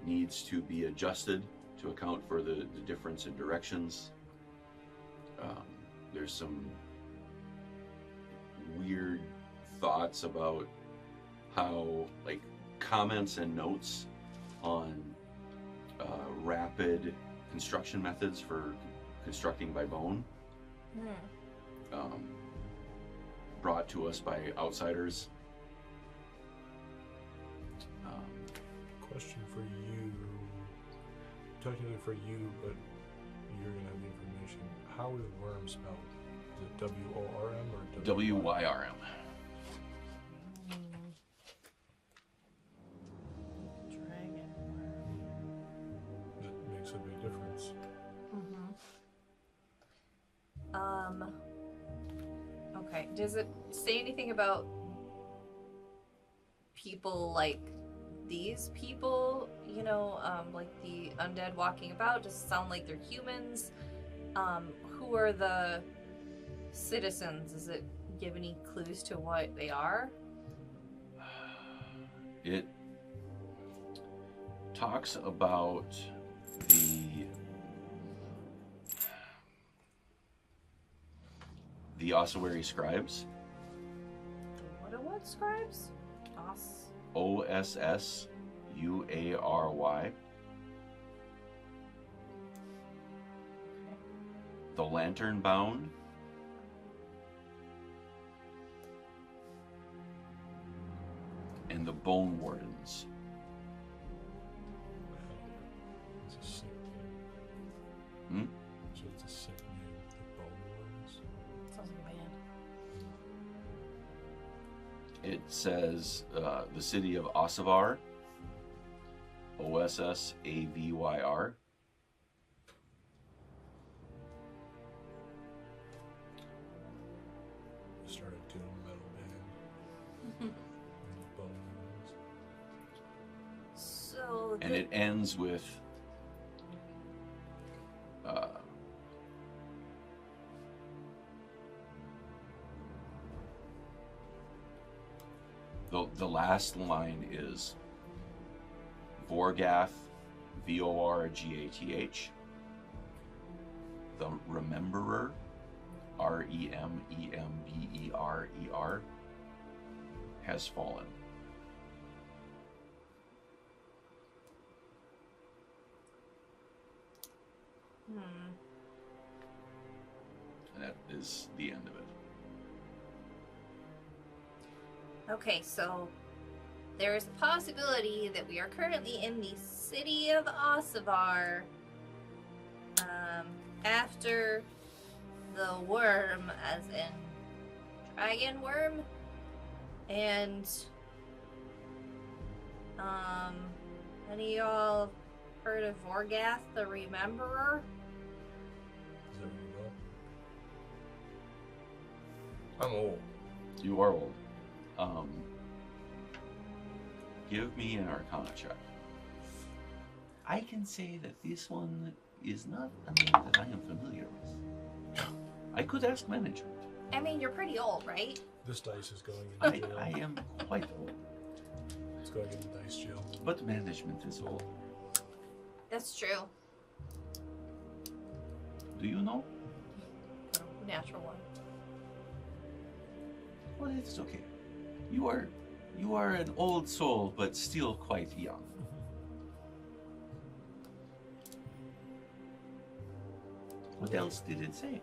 needs to be adjusted to account for the difference in directions. There's some weird thoughts about how, like, comments and notes on rapid construction methods for constructing by bone, brought to us by outsiders. Question for you. Technically for you, but you're gonna have the information. How is worm spelled? Is it W-O-R-M or WYRM. Dragon worm. It makes a big difference. Okay. Does it say anything about people like these people? You know, like the undead walking about? Does it sound like they're humans? Who are the citizens? Does it give any clues to what they are? It talks about the ossuary scribes. What scribes? OSSUARY. The Lantern Bound. And the Bone Wardens. It's a sick name. Hmm? So it's a sick name. The bone worms. Sounds like a band. It says the city of Ossavar, Ossavyyr. Started doing metal band. Bones. So And it ends with the last line is Vorgath, Vorgath, the Rememberer, Rememberer, has fallen. And that is the end of it. Okay, so there is a possibility that we are currently in the city of Ossavar after the worm, as in dragon worm, and any of y'all heard of Vorgath the Rememberer? Is that what you know? I'm old. You are old. Give me an Arcana check. I can say that this one is not a name that I am familiar with. I could ask management. I mean, you're pretty old, right? This dice is going into jail. I am quite old, It's going into dice jail. but management is old. That's true. Do you know? Natural one. Well, it's okay. You are an old soul, but still quite young. What else did it say?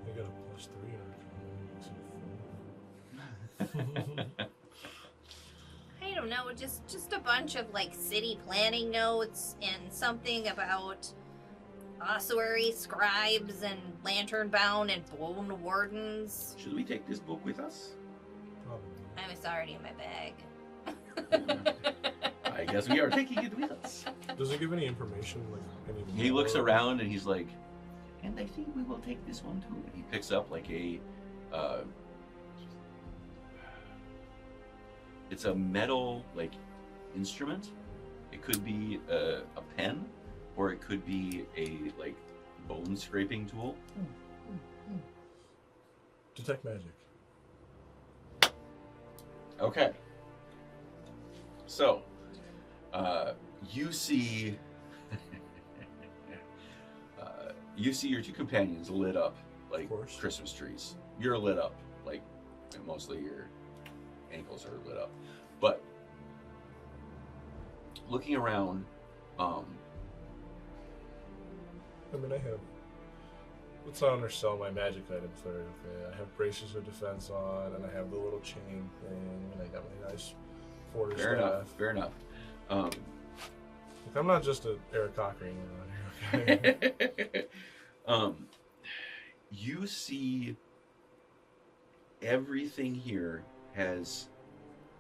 I got a +3 on I don't know, just a bunch of like city planning notes and something about ossuary scribes and lantern bound and bone wardens. Should we take this book with us? Probably. It's already in my bag. I guess we are taking it with us. Does it give any information? Like any He looks lore? around and he's like, and I think we will take this one too. And he picks up like a, it's a metal like instrument. It could be a pen, or it could be a like bone scraping tool. Detect magic. Okay. So, you see, you see your two companions lit up like Of course. Christmas trees. You're lit up, like, and mostly your ankles are lit up. But looking around, I mean, I have. Let's not undersell my magic items there. Okay, I have braces of defense on, and I have the little chain thing, and I got my nice quarter fair staff. enough, fair enough. Look, I'm not just a Eric Cochran around here. Okay. You see everything here has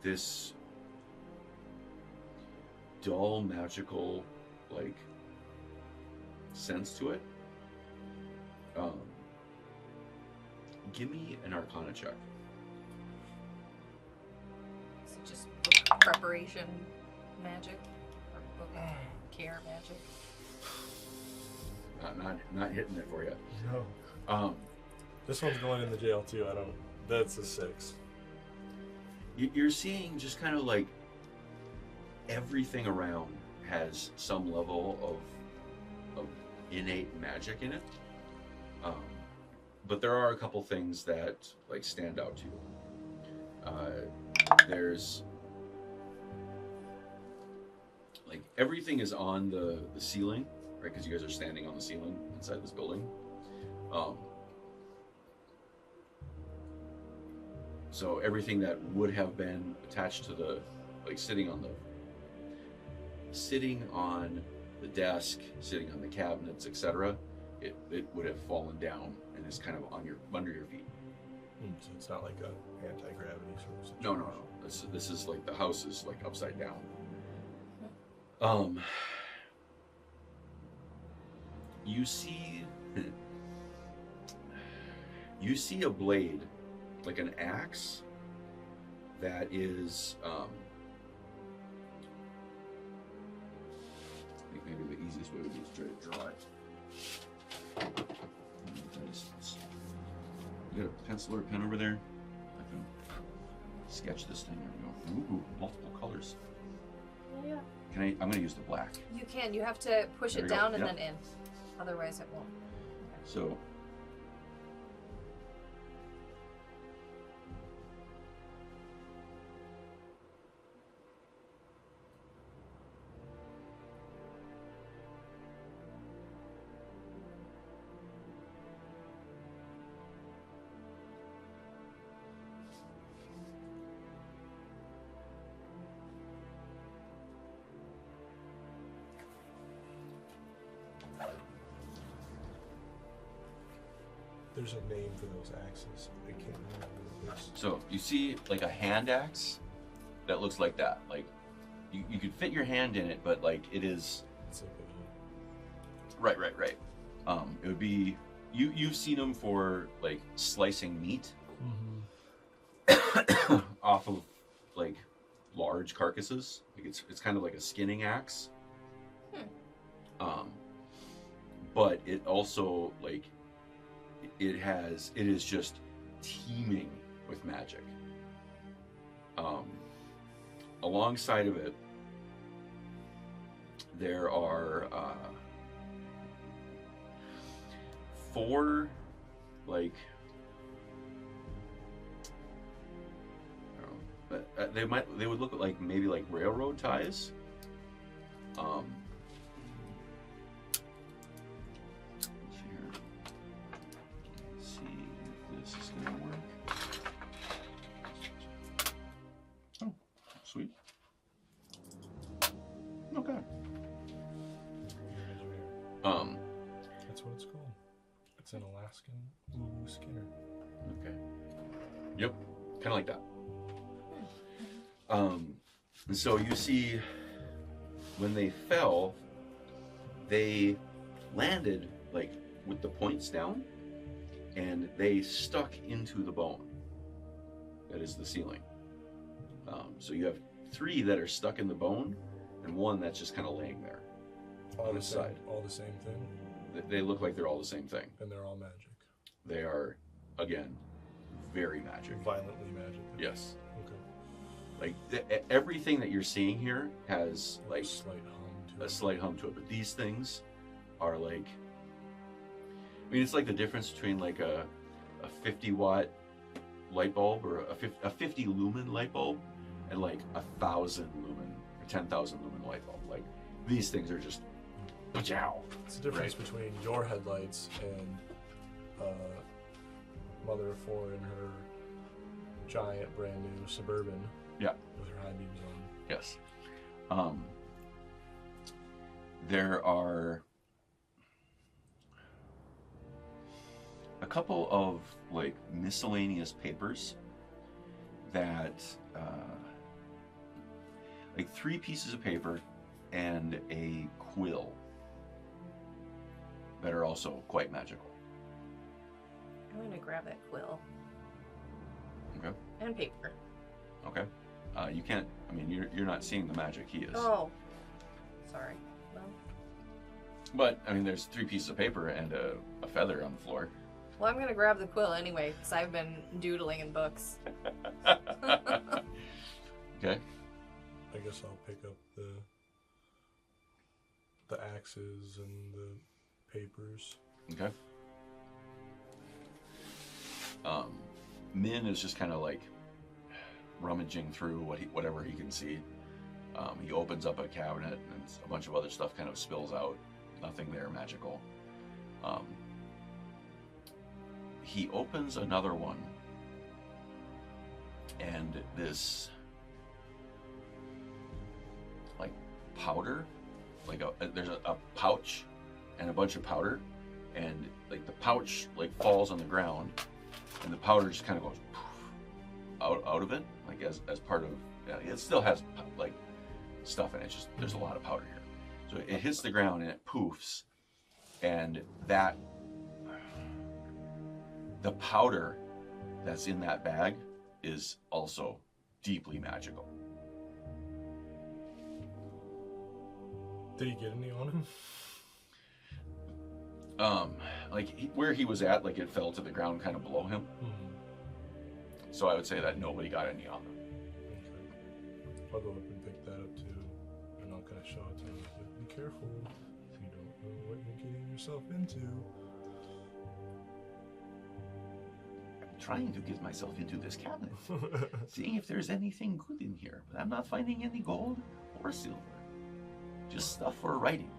this dull magical like sense to it. Give me an Arcana check. Is it just book preparation magic? Or book care magic? Not hitting it for you. No. This one's going in the jail too. I don't. That's a 6. You're seeing just kind of like everything around has some level of innate magic in it. But there are a couple things that like stand out to you. There's like everything is on the ceiling, right? Because you guys are standing on the ceiling inside this building. So everything that would have been attached to the, like sitting on the desk, sitting on the cabinets, etc., it would have fallen down and is kind of on under your feet. So it's not like a anti-gravity sort of No, situation. no, no. This is like the house is like upside down. You see a blade, like an axe, that is I think maybe the easiest way would be to try to draw it. You got a pencil or a pen over there? I can sketch this thing. There we go. Ooh, multiple colors. Yeah. I'm gonna use the black. You can. You have to push There it we go. down and Yep. then in. Otherwise, it won't. So There's a name for those axes. I can't remember what it is. So you see like a hand axe that looks like that. Like you could fit your hand in it, but like it is It's like right. It would be you've seen them for like slicing meat off of like large carcasses. Like it's kind of like a skinning axe. But it also like it is just teeming with magic. Alongside of it, there are 4 like I don't know, they would look like maybe like railroad ties. Let's see if this is gonna work. Oh, sweet. Oh god. That's what it's called. It's an Alaskan Ulu Skinner. Okay. Yep. Kind of like that. And so you see, when they fell, they landed like with the points down, and they stuck into the bone. That is the ceiling. So you have 3 that are stuck in the bone, and 1 that's just kind of laying there All on the its same, side. all the same thing, They look like they're all the same thing. and they're all magic. They are, again, very magic. Violently magic. Yes. Okay. Like everything that you're seeing here has like a slight hum to a it. slight hum to it, but these things are like, I mean, it's like the difference between like a 50-watt light bulb or a 50 lumen light bulb and like 1,000 lumen or 10,000 lumen light bulb. Like these things are just, pow. It's the difference between your headlights and mother of 4 in her giant brand new Suburban. Yeah. With her high beams on. Yes. There are a couple of like miscellaneous papers that like 3 pieces of paper and a quill that are also quite magical. I'm going to grab that quill. Okay. And paper. Okay. You can't, I mean, you're not seeing the magic he is. Oh. Sorry. Well, But, I mean, there's 3 pieces of paper and a feather on the floor. I'm going to grab the quill anyway, because I've been doodling in books. Okay. I guess I'll pick up the axes and the papers. Okay. Min is just kind of like rummaging through whatever he can see. He opens up a cabinet and a bunch of other stuff kind of spills out. Nothing there magical. He opens another one, and this like powder, like there's a pouch and a bunch of powder, and like the pouch like falls on the ground, and the powder just kind of goes out of it, like as part of. It still has like stuff in it. Just there's a lot of powder here, so it hits the ground and it poofs, and that the powder that's in that bag is also deeply magical. Did he get any on him? Where he was at, like it fell to the ground kind of below him. Mm-hmm. So I would say that nobody got any on them. Okay. I'll go up and pick that up too. I'm not gonna show it to him. But be careful if you don't know what you're getting yourself into. I'm trying to get myself into this cabinet, seeing if there's anything good in here, but I'm not finding any gold or silver. Just stuff for writing.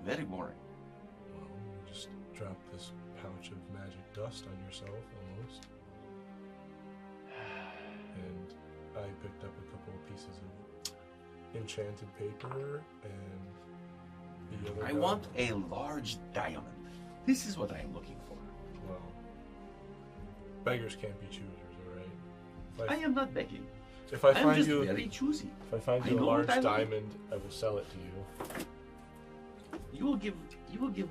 Very boring. Well, you just drop this pouch of magic dust on yourself, almost. And I picked up a couple of pieces of enchanted paper and the other. I want a large diamond. This is what I am looking for. Well, beggars can't be choosers, all right? I am not begging. If I I'm find just you, very choosy. if I find I you a know large what I like. diamond, I will sell it to you. You will give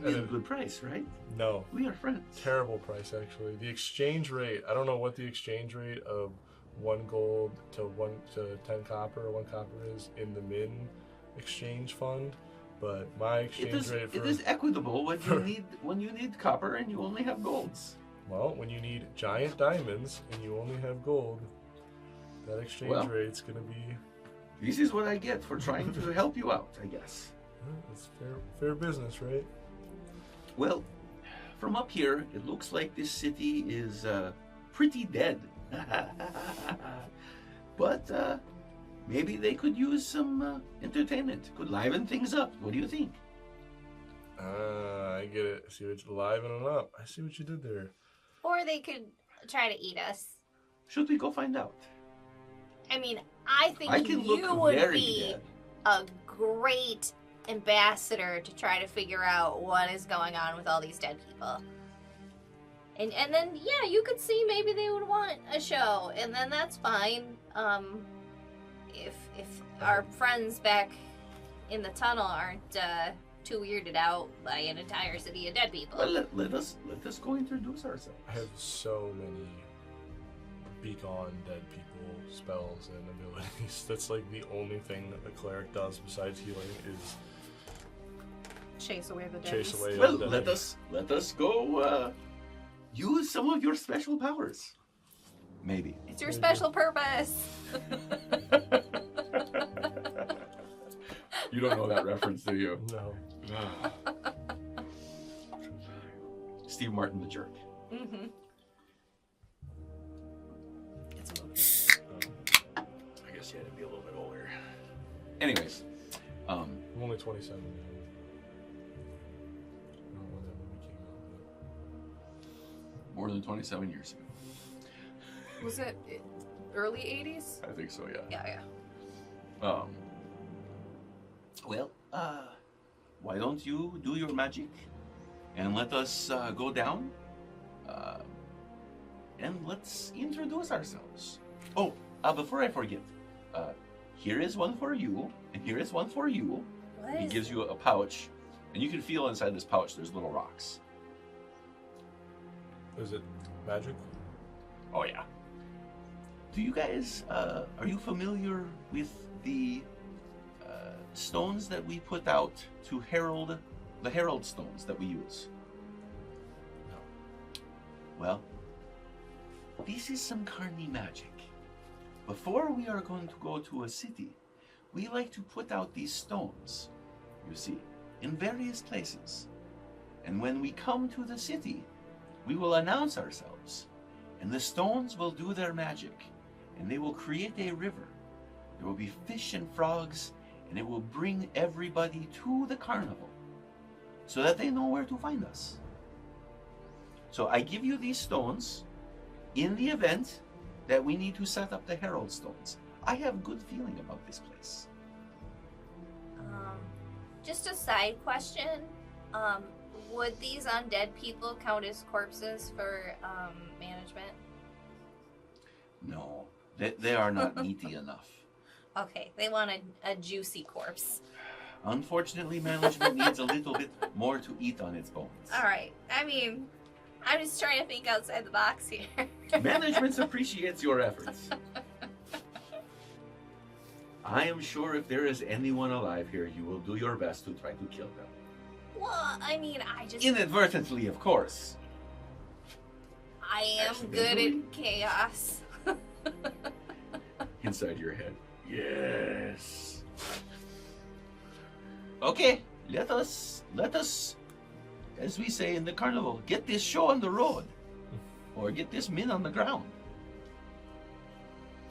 me a good price, right? No, We are friends. terrible price actually. The exchange rate, I don't know what the exchange rate of 1 gold to 10 copper or 1 copper is in the min exchange fund, but my exchange rate for It is equitable when you need copper and you only have golds. well, when you need giant diamonds and you only have gold, that exchange rate's gonna be This is what I get for trying to help you out, I guess. it's fair business, right? Well, from up here, it looks like this city is pretty dead. But maybe they could use some entertainment. Could liven things up. What do you think? I get it. I see what you're livening up. I see what you did there. Or they could try to eat us. Should we go find out? I mean, I think I can look you would very be dead. a great ambassador to try to figure out what is going on with all these dead people. And then yeah, you could see maybe they would want a show, and then that's fine. If our friends back in the tunnel aren't too weirded out by an entire city of dead people. Well, let us go introduce ourselves. I have so many begone dead people spells and abilities. That's like the only thing that the cleric does besides healing is Chase away the dead. chase away Well, undead. let us go use some of your special powers. Maybe. It's your special purpose. You don't know that reference, do you? No. Steve Martin the jerk. Mm-hmm. It's a movie. I guess you had to be a little bit older. Anyways, I'm only 27 now. I don't know when that movie came out, more than 27 years ago. Was it early 80s? I think so, yeah. Yeah. Well, why don't you do your magic and let us go down and let's introduce ourselves. Oh, before I forget, here is one for you and here is one for you. What He is gives you a pouch, and you can feel inside this pouch there's little rocks. but is it magic? Oh yeah. Do you guys, are you familiar with the stones that we put out to herald, the herald stones that we use? No. Well, this is some Carney magic. Before we are going to go to a city, we like to put out these stones, you see, in various places. And when we come to the city, we will announce ourselves, and the stones will do their magic, and they will create a river. There will be fish and frogs, and it will bring everybody to the carnival, so that they know where to find us. So I give you these stones in the event that we need to set up the herald stones. I have good feeling about this place. Just a side question. Would these undead people count as corpses for management? No, they are not meaty enough. Okay, they want a juicy corpse. Unfortunately, management needs a little bit more to eat on its bones. All right. I mean, I'm just trying to think outside the box here. Management appreciates your efforts. I am sure if there is anyone alive here, you will do your best to try to kill them. Well, I mean, I just... Inadvertently, of course. I am good at chaos. Inside your head. Yes. Okay, let us, as we say in the carnival, get this show on the road. Or get this min on the ground.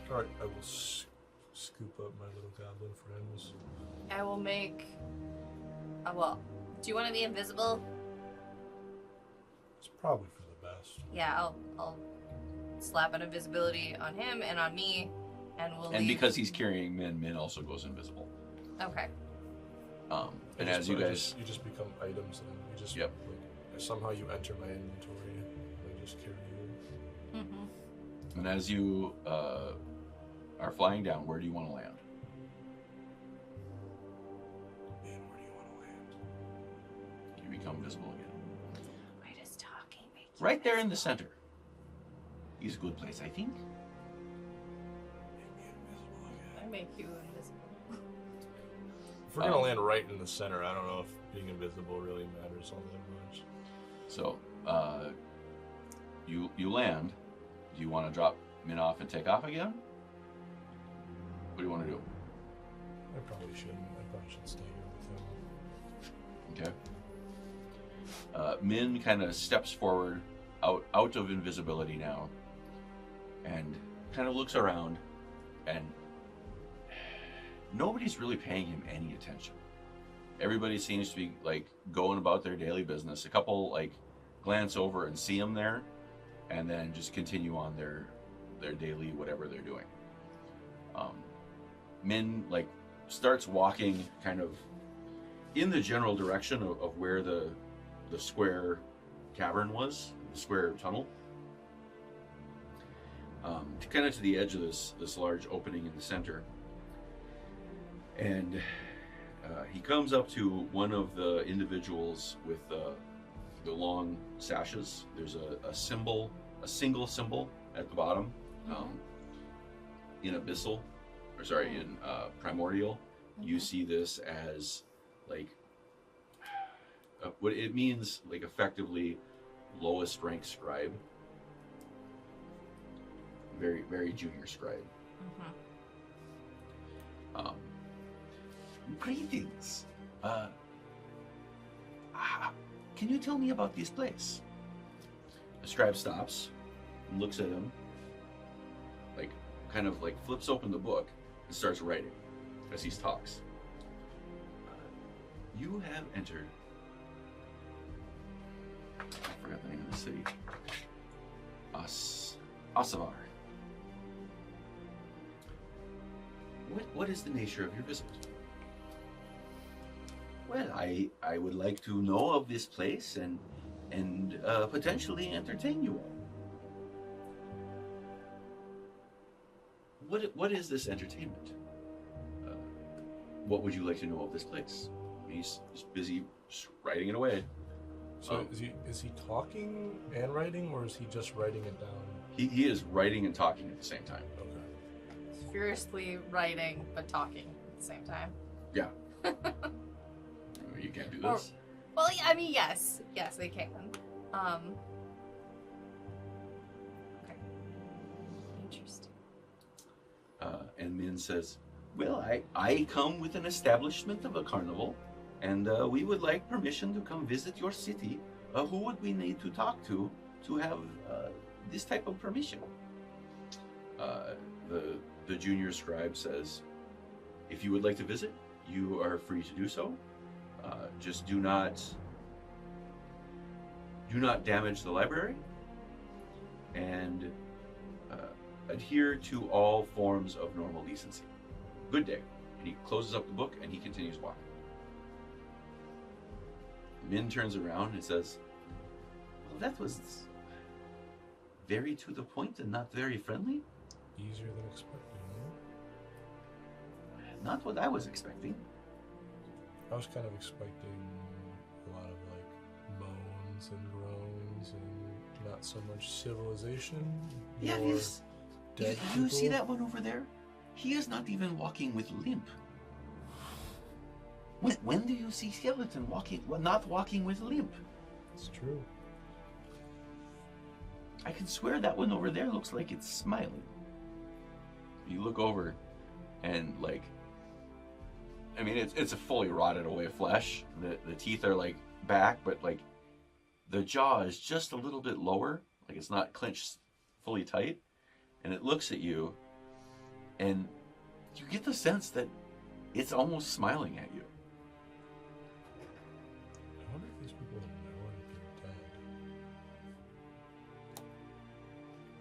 Alright, I will scoop up my little goblin friends. I will make... well, do you want to be invisible? It's probably for the best. Yeah, I'll slap an invisibility on him and on me, and we'll And leave. because he's carrying Min also goes invisible. Okay. And as you guys... You just become items, and you just... Yep. Like, somehow you enter my inventory, and I just carry you. Mm-hmm. And as you are flying down, where do you want to land? Man, where do you want to land? You become visible again. Why does talking make you Right there in the center. Is a good place, I think. Make me invisible again. I make you invisible. If we're gonna land right in the center, I don't know if being invisible really matters all that much. So, you land. Do you want to drop Min off and take off again? What do you want to do? I probably shouldn't. I probably should stay here with him. Okay. Min kind of steps forward, out of invisibility now, and kind of looks around, and nobody's really paying him any attention. Everybody seems to be like going about their daily business. A couple like glance over and see him there, and then just continue on their daily whatever they're doing. Min like starts walking kind of in the general direction of where the square cavern was, the square tunnel, kind of to the edge of this large opening in the center. And he comes up to one of the individuals with the long sashes. There's a symbol, a single symbol at the bottom, in abyssal, or sorry, in primordial. You see this as like what it means, like effectively lowest rank scribe, very very junior scribe. Greetings. Can you tell me about this place? The scribe stops and looks at him, like kind of like flips open the book and starts writing as he talks. You have entered. I forgot the name of the city. Asavar. What is the nature of your visit? Well, I would like to know of this place and potentially entertain you all. What is this entertainment? What would you like to know of this place? He's busy writing it away. So is he talking and writing, or is he just writing it down? He is writing and talking at the same time. Okay. Furiously writing but talking at the same time. Yeah. You can't do this. Well, yeah, I mean, yes, they can. Okay. Interesting. And Min says, well, I come with an establishment of a carnival, and we would like permission to come visit your city. Who would we need to talk to have this type of permission? The junior scribe says, if you would like to visit, you are free to do so. Just do not damage the library, and adhere to all forms of normal decency. Good day. And he closes up the book and he continues walking. Min turns around and says, "Well, that was very to the point and not very friendly. Easier than expected, no? Not what I was expecting." I was kind of expecting a lot of like moans and groans and not so much civilization. Yeah, more yes. dead You see people. that one over there? He is not even walking with limp. When do you see skeleton not walking with limp? It's true. I can swear that one over there looks like it's smiling. You look over, and like, I mean, it's a fully rotted away flesh. The teeth are like back, but like the jaw is just a little bit lower, like it's not clenched fully tight. And it looks at you, and you get the sense that it's almost smiling at you. I wonder if these people know that they're dead.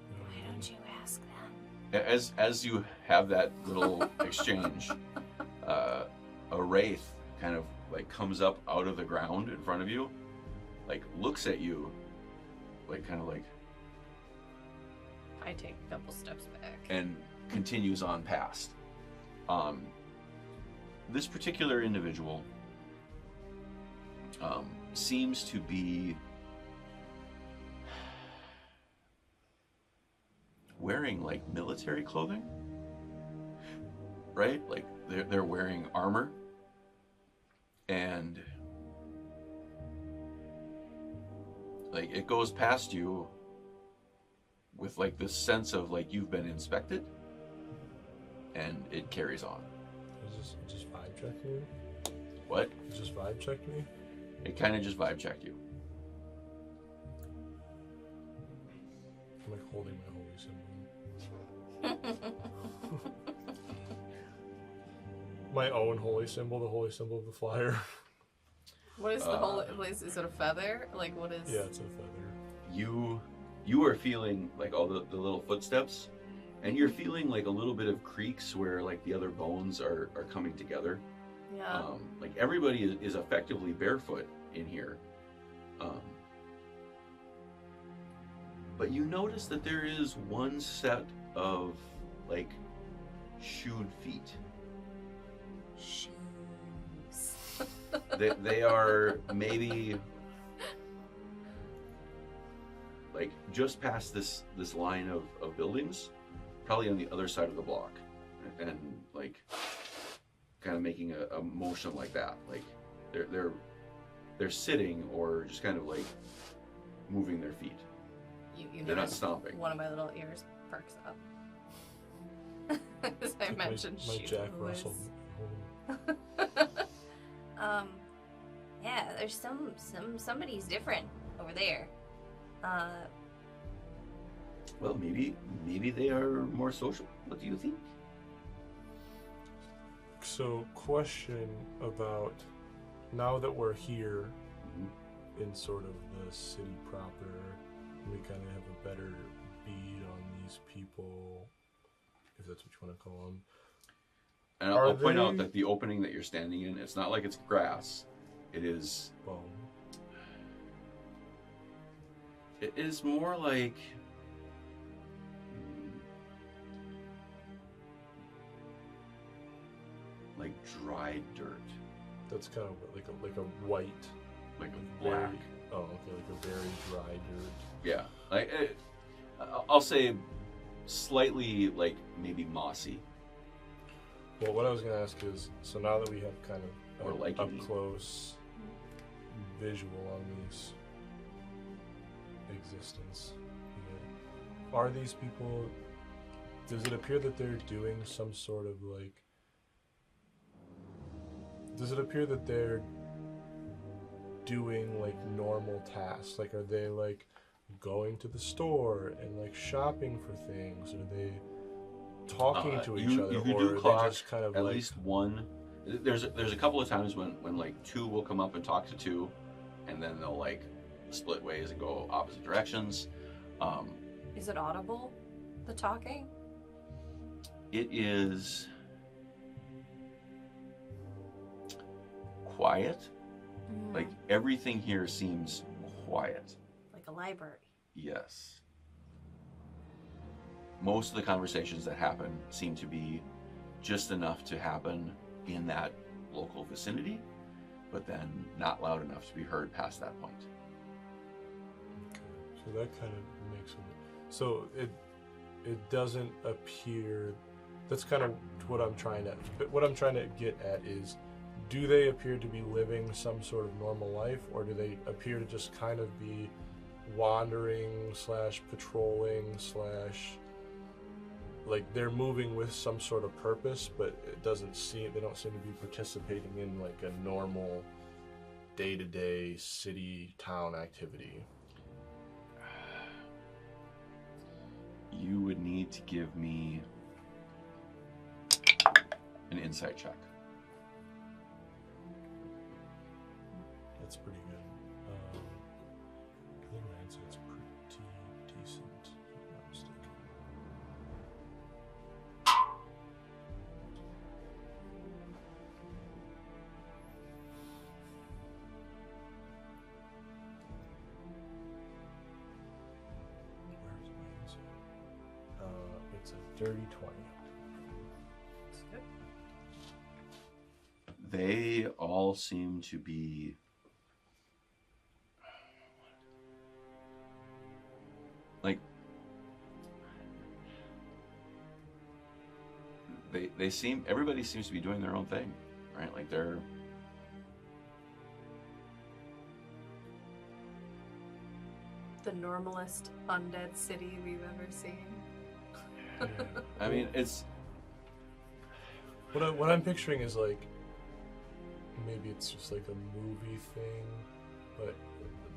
You know what I Why mean? don't you ask them? As you have that little exchange, a wraith kind of like comes up out of the ground in front of you, like looks at you, like kind of like, I take a couple steps back. and continues on past. This particular individual seems to be wearing like military clothing, right? Like they're wearing armor, and like it goes past you with like this sense of like you've been inspected, and it carries on. It just vibe checked me? What? It just vibe checked me? It kind of just vibe checked you. I'm like holding my holy symbol. My own holy symbol, the holy symbol of the flyer. What is the whole? Is it a feather? Like what is? Yeah, it's a feather. You are feeling like all the little footsteps, and you're feeling like a little bit of creaks where like the other bones are coming together. Yeah. Like everybody is effectively barefoot in here. But you notice that there is one set of like shoed feet. Shoes. They are maybe like just past this line of buildings, probably on the other side of the block, and like kind of making a motion like that, like they're sitting or just kind of like moving their feet. You They're not notice stomping. one of my little ears perks up. As I Like mentioned, my shoes. Jack Russell. Yeah, there's somebody's different over there. Well, maybe they are more social. What do you think? So, question about now that we're here Mhm. in sort of the city proper, we kind of have a better bead on these people, if that's what you want to call them. And Are I'll point out they- that the opening that you're standing in, it's not like it's grass. It is Bone. It is more like dried dirt, That's kind of like a white, like a very, black. oh, okay, like a very dry dirt. Yeah, I'll say slightly like maybe mossy. Well, what I was going to ask is, so now that we have kind of Or up lichen-y. close visual on these existence here, are these people, does it appear that they're doing some sort of like, does it appear that they're doing like normal tasks? Like, are they like going to the store and like shopping for things? Are they talking to each other, You or do are they clock just kind of at like least one. There's a couple of times when like two will come up and talk to two, and then they'll like split ways and go opposite directions. Is it audible, the talking? It is quiet, Like, everything here seems quiet. Like a library. Yes. Most of the conversations that happen seem to be just enough to happen in that local vicinity, but then not loud enough to be heard past that point. Okay, so that kind of makes it. So it doesn't appear. That's kind of what I'm trying to. But what I'm trying to get at is, do they appear to be living some sort of normal life, or do they appear to just kind of be wandering / patrolling / like they're moving with some sort of purpose, but it doesn't seem they don't seem to be participating in like a normal day-to-day city town activity. You would need to give me an insight check. That's pretty good. I think my insight's pretty decent, if I'm not mistaken. Where's my insight? It's a dirty 20. They all seem to be like they seem everybody seems to be doing their own thing, right? Like they're The normalest undead city we've ever seen. Yeah. I mean, it's What I'm picturing is like, maybe it's just like a movie thing, but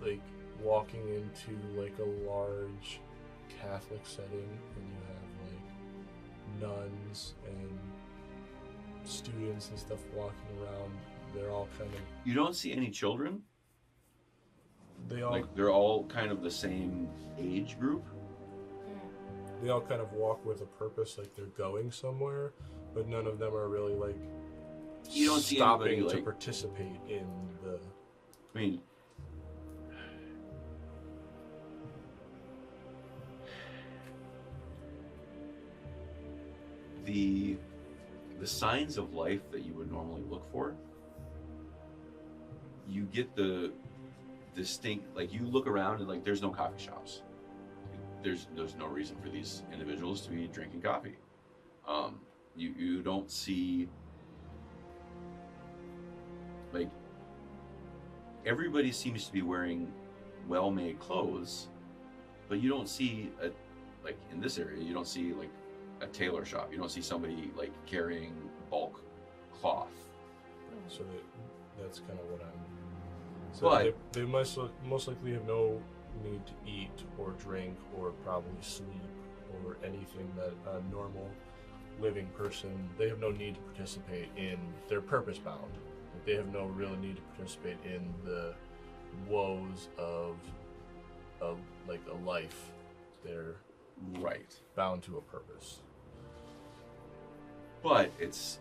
like walking into like a large Catholic setting and you have like nuns and students and stuff walking around. They're all kind of, you don't see any children. they all Like they're all kind of the same age group. they all kind of walk with a purpose, like they're going somewhere, but none of them are really like You don't see stopping anybody to like participate in the. I mean, the signs of life that you would normally look for, you get the distinct, like you look around and like there's no coffee shops. There's no reason for these individuals to be drinking coffee. You don't see, like, everybody seems to be wearing well-made clothes, but you don't see like in this area, you don't see like a tailor shop. You don't see somebody like carrying bulk cloth. So that's kind of what I'm. So But- they most likely have no need to eat or drink or probably sleep or anything that a normal living person. They have no need to participate in. They're purpose bound. They have no real need to participate in the woes of like a life. They're Right. bound to a purpose. But it's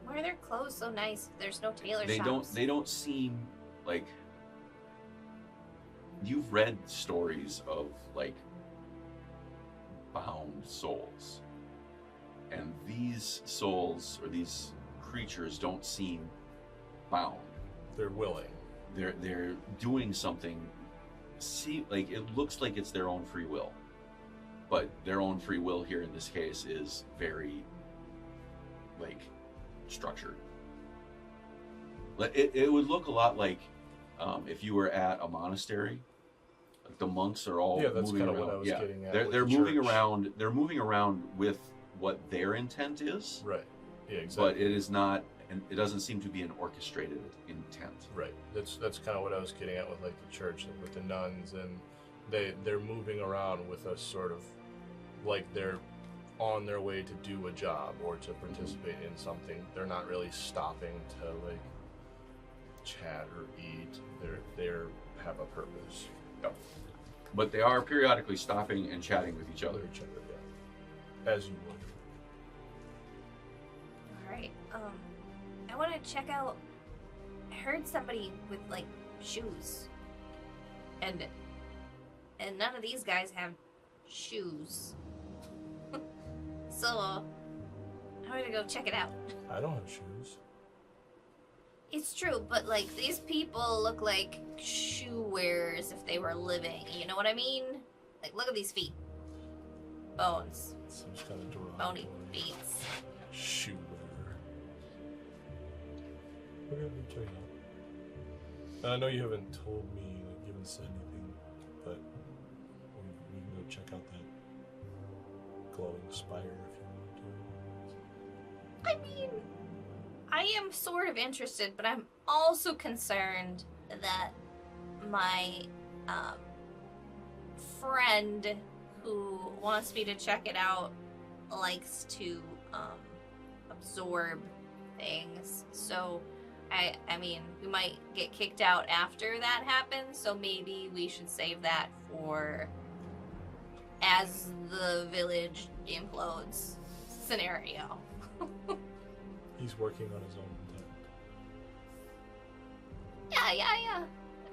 Why are their clothes so nice if there's no tailor they shops? don't seem like, you've read stories of like bound souls, and these souls or these creatures don't seem bound. They're willing. They're doing something. See, like it looks like it's their own free will, but their own free will here in this case is very like structured. Like it would look a lot like if you were at a monastery. Like the monks are all Yeah, that's moving kind of around. what I was Yeah, getting at. they're with they're the moving church. around. They're moving around with what their intent is, Right. Yeah, exactly. but it is not. And it doesn't seem to be an orchestrated intent. Right. That's kind of what I was getting at with like the church, like with the nuns, and they're moving around with a sort of like they're on their way to do a job or to participate in something. They're not really stopping to like chat or eat. They're have a purpose. Yep. But they are periodically stopping and chatting with each other. Each other, yeah. As you would. Alright, I want to check out heard somebody with like shoes, and none of these guys have shoes. So I'm gonna go check it out. I don't have shoes. It's true, but like these people look like shoe wearers if they were living. You know what I mean? Like, look at these feet. Bones. Seems kind of derogatory. Bony feet. Shoe wearer. Okay, let me check it out. I know you haven't told me, like, you haven't said anything, but we can go check out that glowing spire if you want to. I mean, I am sort of interested, but I'm also concerned that my friend who wants me to check it out likes to absorb things. So, I mean, we might get kicked out after that happens, so maybe we should save that for as the village implodes scenario. He's working on his own tech. Yeah.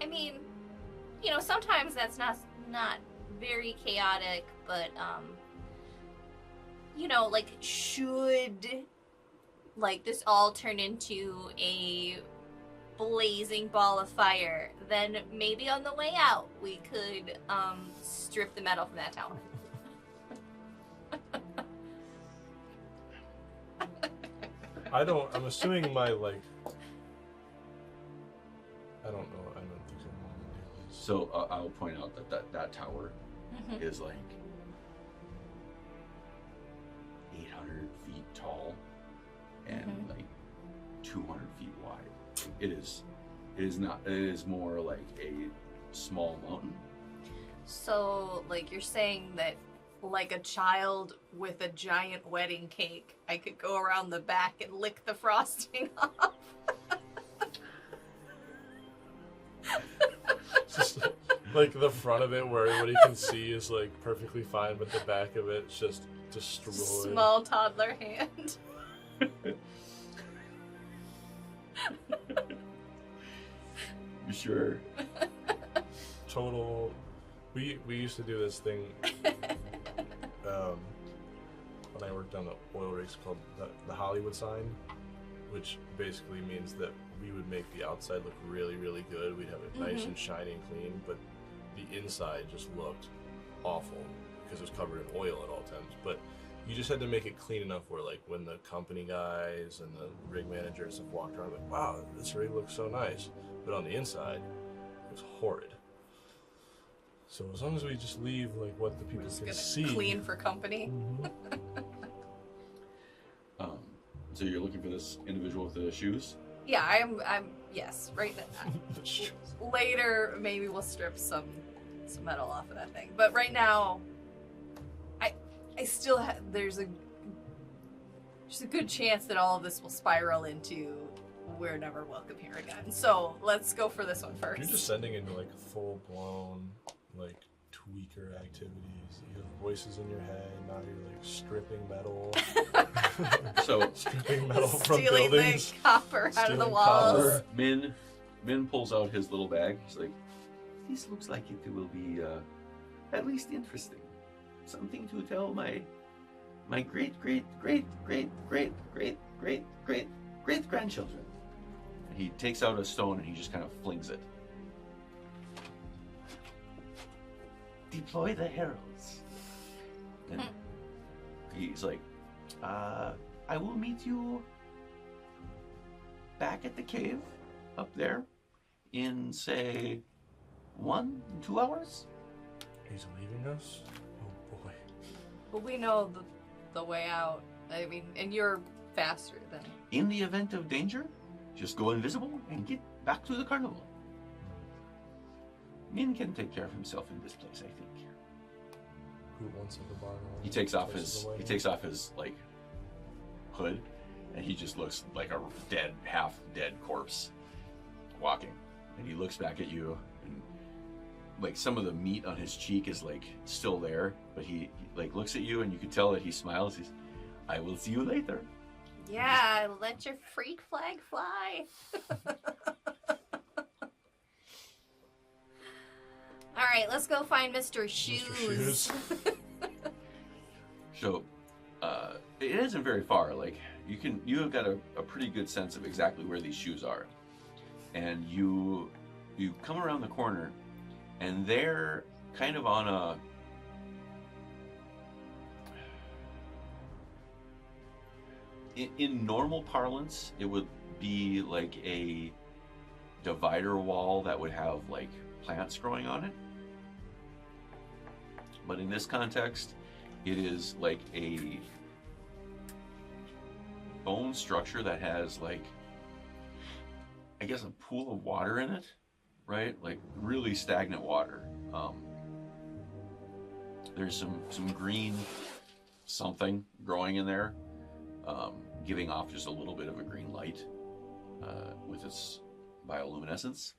I mean, you know, sometimes that's not very chaotic, but you know, like, should like this all turn into a blazing ball of fire, then maybe on the way out we could strip the metal from that tower. I'm assuming my, like, I don't know, I don't think so. So I'll point out that tower is like 800 feet tall and like 200 feet wide. It is more like a small mountain. So, like, you're saying that, like a child with a giant wedding cake, I could go around the back and lick the frosting off? Just like the front of it where everybody can see is like perfectly fine, but the back of it's just destroyed. Small toddler hand. You sure? Total. We used to do this thing when I worked on the oil rigs called the Hollywood sign, which basically means that we would make the outside look really, really good. We'd have it nice and shiny and clean, but the inside just looked awful because it was covered in oil at all times. But you just had to make it clean enough where, like, when the company guys and the rig managers have walked around, like, wow, this rig looks so nice. But on the inside, it was horrid. So as long as we just leave, like, what the people can see. Clean for company. So you're looking for this individual with the shoes? Yeah, I'm yes, right now. Later, maybe we'll strip some metal off of that thing. But right now, I still there's a good chance that all of this will spiral into we're never welcome here again. So let's go for this one first. You're descending into, like, full-blown, like, tweaker activities. You have voices in your head. Now you're, like, stripping metal. So stripping metal from Stealing buildings. the copper out of the Stealing walls. copper. Min pulls out his little bag. He's like, "This looks like it will be at least interesting. Something to tell my great grandchildren." And he takes out a stone and he just kind of flings it. Deploy the heralds. And he's like, I will meet you back at the cave up there in, say, 1-2 hours. He's leaving us? Oh boy. But we know the way out. I mean, and you're faster than. In the event of danger, just go invisible and get back to the carnival. Min can take care of himself in this place, I think. Who wants at the bar? He takes off his like hood, and he just looks like a half dead corpse walking. And he looks back at you, and like some of the meat on his cheek is like still there, but he like looks at you, and you can tell that he smiles. He's, "I will see you later." Yeah, let your freak flag fly. All right, let's go find Mr. Shoes. Mr. Shoes. So, it isn't very far. Like you have got a pretty good sense of exactly where these shoes are, and you come around the corner, and they're kind of on a. In normal parlance, it would be like a divider wall that would have like plants growing on it. But in this context, it is like a bone structure that has like, I guess, a pool of water in it, right? Like really stagnant water. There's some green something growing in there, giving off just a little bit of a green light with its bioluminescence.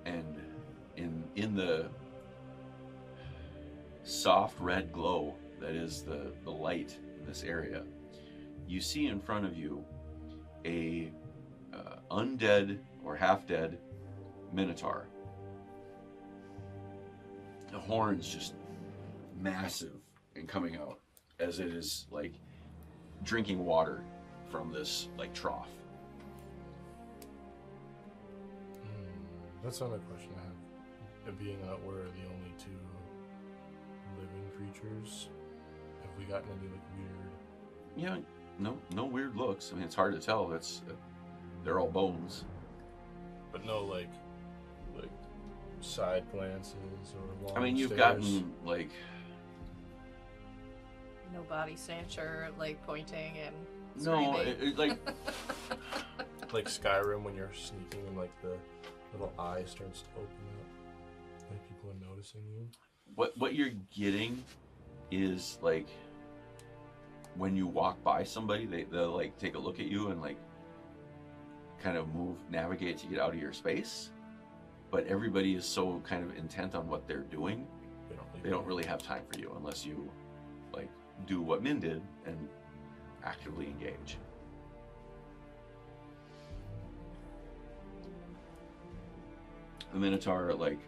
And in the soft red glow that is the light in this area, you see in front of you a undead or half-dead minotaur. The horns just massive and coming out as it is like drinking water from this like trough. That's another question I have. It being that we're the only two living creatures, have we gotten any like weird? Yeah, no weird looks. I mean, it's hard to tell. They're all bones. But no like side glances or long I mean, you've stares? gotten like No body stature, like pointing and no, screaming. it like like Skyrim when you're sneaking and like the little eye starts to open up, like people are noticing you. what you're getting is like when you walk by somebody, they'll like take a look at you and like kind of navigate to get out of your space. But everybody is so kind of intent on what they're doing, they don't really have time for you unless you like do what Min did and actively engage. The Minotaur like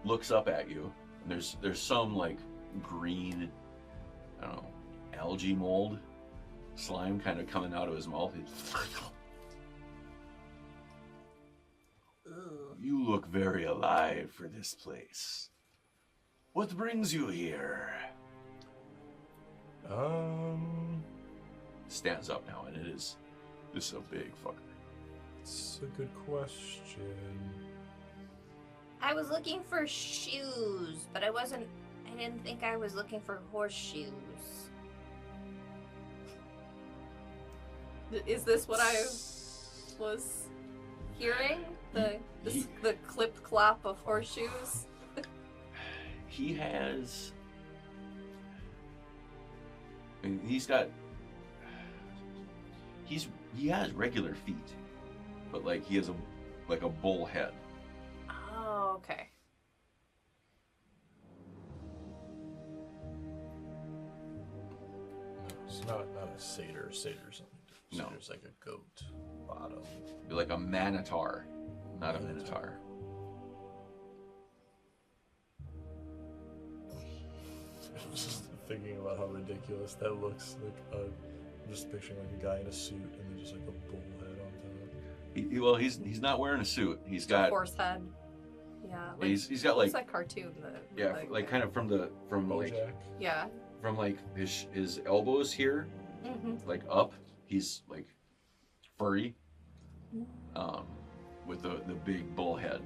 looks up at you, and there's some like green, I don't know, algae mold slime kind of coming out of his mouth. You look very alive for this place. What brings you here? Stands up now, and this is a big fucker. It's a good question. I was looking for shoes, but I didn't think I was looking for horseshoes. Is this what I was hearing? The clip clop of horseshoes? He has. I mean, he has regular feet, but like he has a bull head. Oh, okay. No, it's not a satyr. Satyr's something different. No. Satyr's like a goat bottom. Be like a manitar, not a minotaur. Just thinking about how ridiculous that looks. Like I'm just picturing like a guy in a suit and then just like a bull head on top. He's not wearing a suit. He's A got horse head. Yeah. Like, he's got like it's that cartoon. like kind of from like Bojack. Yeah. from like his elbows here, Mm-hmm. like up. He's like furry, with the big bull head.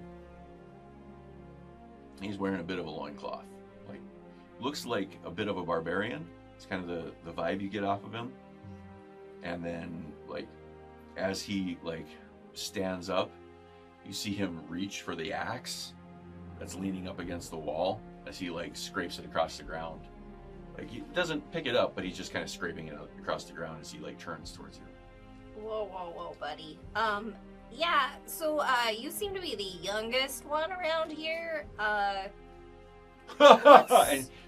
He's wearing a bit of a loincloth. Like looks like a bit of a barbarian. It's kind of the vibe you get off of him. And then like as he like stands up, you see him reach for the axe that's leaning up against the wall as he like scrapes it across the ground. Like he doesn't pick it up, but he's just kind of scraping it across the ground as he like turns towards you. Whoa, buddy. Yeah, so, you seem to be the youngest one around here. And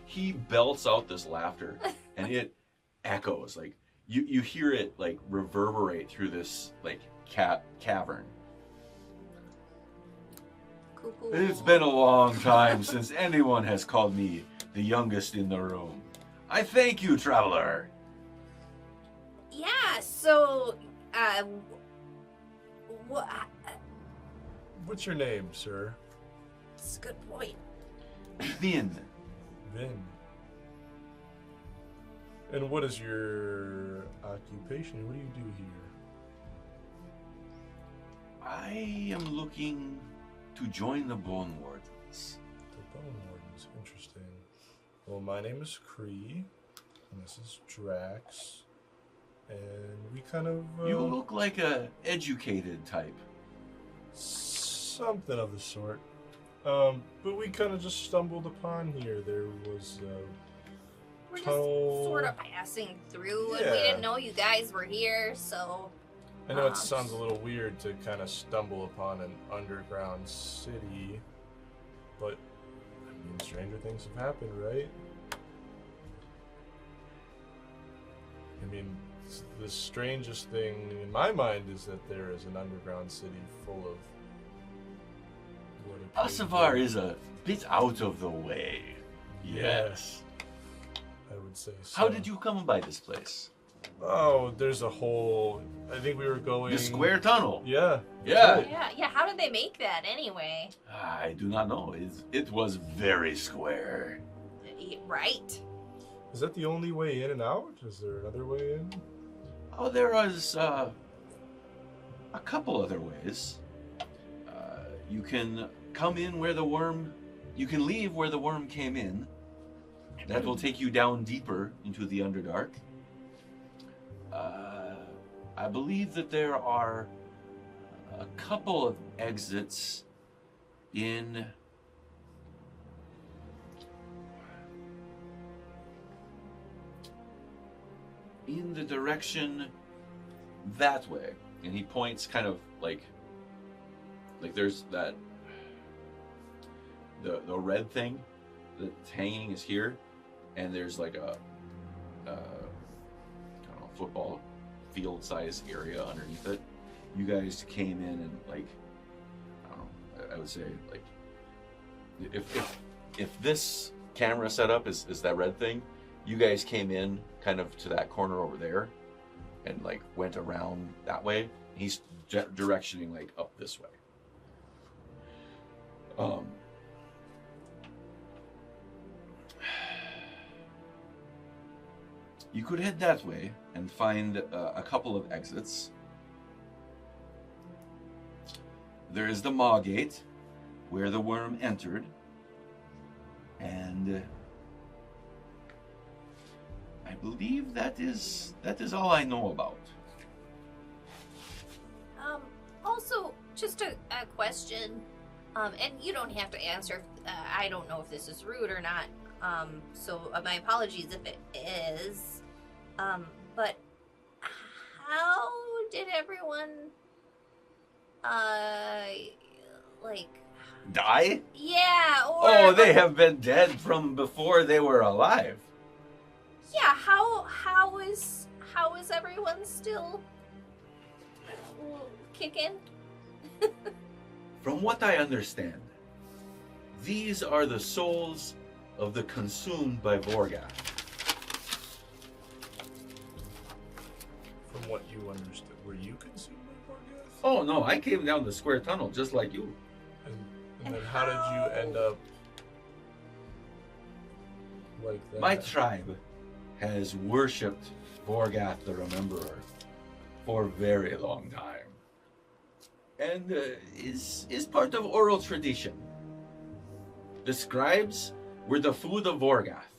he belts out this laughter, and it echoes. Like you hear it like reverberate through this like cavern. Cuckoo. It's been a long time since anyone has called me the youngest in the room. I thank you, traveler. Yeah, so, what? What's your name, sir? That's a good point. Vin. Vin. And what is your occupation? What do you do here? I am looking to join the Bone Wardens. The Bone Wardens. Interesting. Well, my name is Kree, and this is Drax, and we kind of... You look like a educated type. Something of the sort. But we kind of just stumbled upon here. There was We're just tunnel... sort of passing through, and we Yeah. didn't know you guys were here, so... I know it sounds a little weird to kind of stumble upon an underground city, but, I mean, stranger things have happened, right? I mean, the strangest thing in my mind is that there is an underground city full of what appears to Asavar be- is a bit out of the way. Yes. I would say so. How did you come by this place? Oh, there's a whole... I think we were going... The square tunnel. Yeah. Yeah. Yeah, how did they make that anyway? I do not know. It was very square. Right. Is that the only way in and out? Is there another way in? Oh, there was a couple other ways. You can come in where the worm... You can leave where the worm came in. That will take you down deeper into the Underdark. I believe that there are a couple of exits in the direction that way. And he points kind of like there's that the red thing that's hanging is here, and there's like a I don't know, football field size area underneath it. You guys came in and like, I don't know, I would say like if this camera setup is that red thing, you guys came in kind of to that corner over there and like went around that way. He's directioning like up this way. You could head that way and find a couple of exits. There is the Maw Gate, where the worm entered, and I believe that is all I know about. Also, just a question, and you don't have to answer. I don't know if this is rude or not. So my apologies if it is. But how did everyone, like... Die? Yeah, or... Oh, they have been dead from before they were alive. Yeah, how is everyone still kicking? From what I understand, these are the souls of the consumed by Vorgath. From what you understood, were you consumed by Vorgath? Oh no, I came down the square tunnel just like you. And then how did you end up like that? My tribe has worshipped Vorgath the Rememberer for a very long time. And is part of oral tradition. The scribes were the food of Vorgath.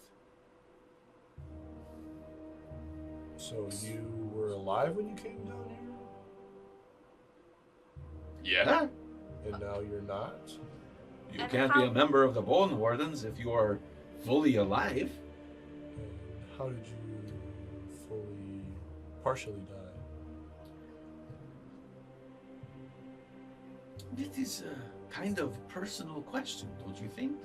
So you were alive when you came down here? Yeah? And now you're not? You And can't be how- a member of the Bone Wardens if you are fully alive. And how did you partially die? It is a kind of personal question, don't you think?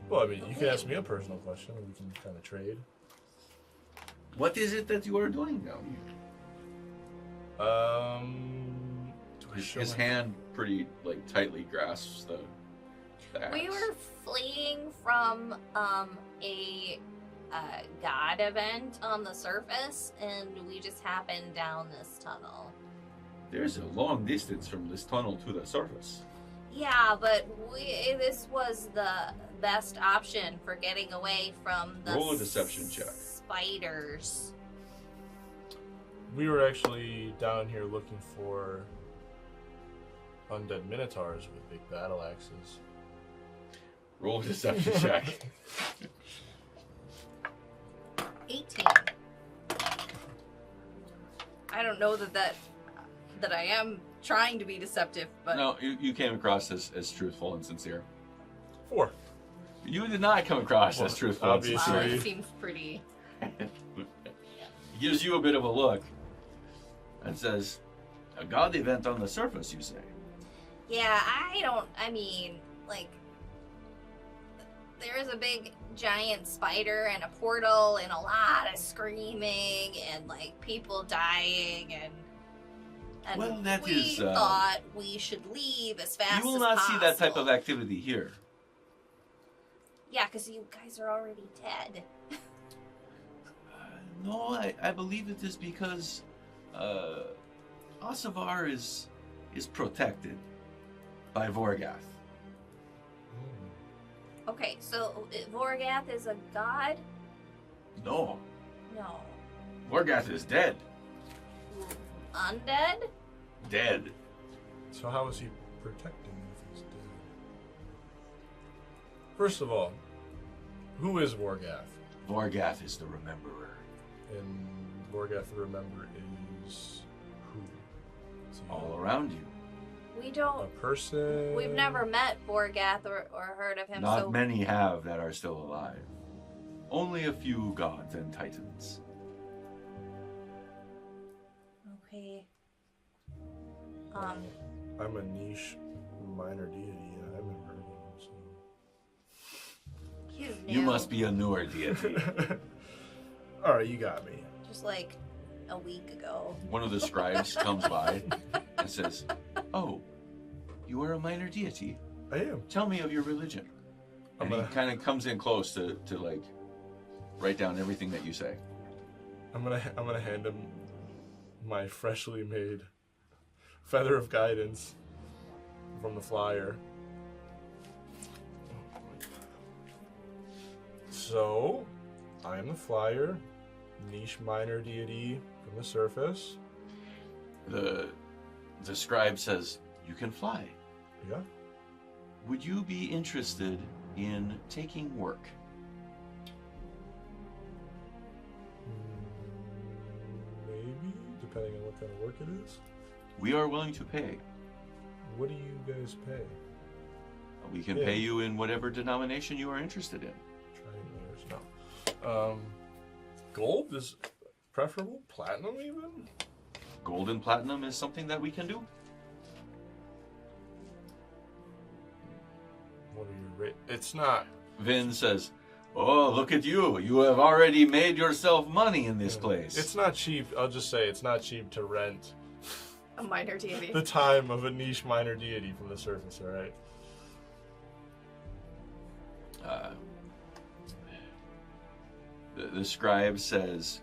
Well, I mean, you can ask me a personal question and we can kind of trade. What is it that you are doing down here? Do I show His my- hand pretty like tightly grasps We were fleeing from a god event on the surface, and we just happened down this tunnel. There's a long distance from this tunnel to the surface. Yeah, but this was the best option for getting away from the Roll a deception check. spiders. We were actually down here looking for undead minotaurs with big battle axes. Roll a deception check. 18. I don't know that I am trying to be deceptive, but No, you came across as truthful and sincere. 4. You did not come across as truthful and Obviously. wow, sincere. it seems pretty. He gives you a bit of a look and says, a god event on the surface, you say? Yeah, I mean, like, there is a big giant spider and a portal and a lot of screaming and, like, people dying and Well, that we is, thought we should leave as fast as You possible. will not see that type of activity here. Yeah, because you guys are already dead. No, I believe it is because Osavar is protected by Vorgath. Okay, so Vorgath is a god? No, No. Vorgath is dead. Undead? Dead. So how is he protecting you if he's dead? First of all, who is Vorgath? Vorgath is the Rememberer. And Vorgath the Remember is who? Is he All around you. We a don't. person? We've never met Vorgath or heard of him, Not so. many have that are still alive. Only a few gods and titans. Okay. I'm a niche minor deity, and I haven't heard of him, You must be a newer deity. so. Alright, you got me. Just like a week ago. One of the scribes comes by and says, "Oh, you are a minor deity. I am. Tell me of your religion." And he kind of comes in close to like write down everything that you say. I'm gonna hand him my freshly made Feather of Guidance from the flyer. So, I am the flyer, niche minor deity from the surface. The scribe says, "You can fly. Yeah. Would you be interested in taking work?" Maybe, depending on what kind of work it is. We are willing to pay. What do you guys pay? We can Yeah. pay you in whatever denomination you are interested in. Triangulars, no. Gold is preferable. Platinum, even. Gold and platinum is something that we can do. What are your rate? It's not. Vin says, "Oh, look at you. You have already made yourself money in this place." It's not cheap. I'll just say it's not cheap to rent A minor deity. the time of a niche minor deity from the surface. All right. The scribe says,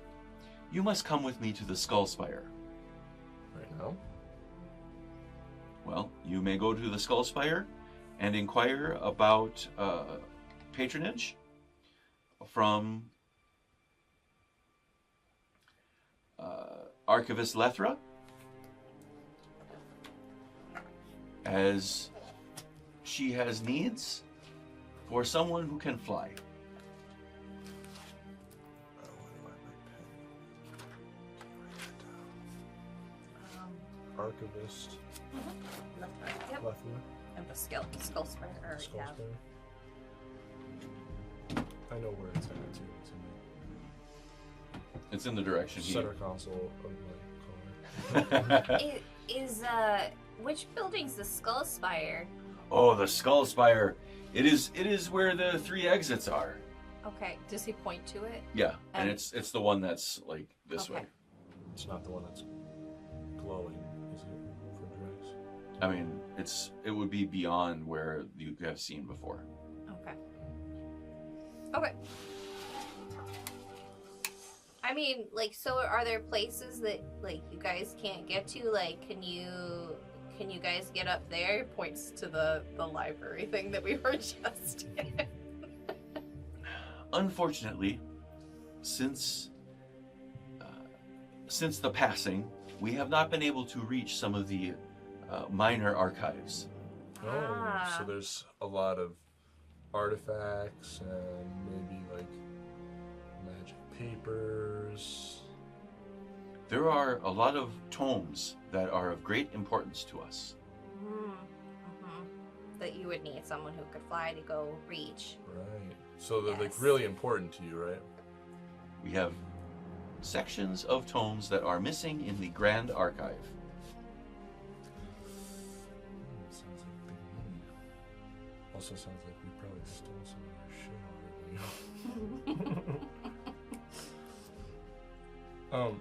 "You must come with me to the Skull Spire." Right now. Well, you may go to the Skull Spire and inquire about patronage from Archivist Lethra, as she has needs for someone who can fly. Archivist. Yep. Lethra. And the skull spire. Or, Skull yeah. Spire. I know where it's at too. It's in It's in the direction the he. center console of my car. Which building's the skull spire? Oh, the Skull Spire. It is where the 3 exits are. Okay. Does he point to it? Yeah, and it's the one that's like this Okay. way. It's not the one that's glowing, is it? For Drax? I mean, it would be beyond where you have seen before. Okay. Okay. I mean, like, so are there places that, like, you guys can't get to? Like, can you guys get up there? Points to the library thing that we were just in. Unfortunately, since the passing, we have not been able to reach some of the minor archives. Oh, so there's a lot of artifacts and maybe like magic papers. There are a lot of tomes that are of great importance to us. That you would need someone who could fly to go reach. Right. So they're like Yes. really important to you, right? We have sections of tomes that are missing in the Grand Archive. Sounds like big money. Also sounds like we probably stole some of their shit already.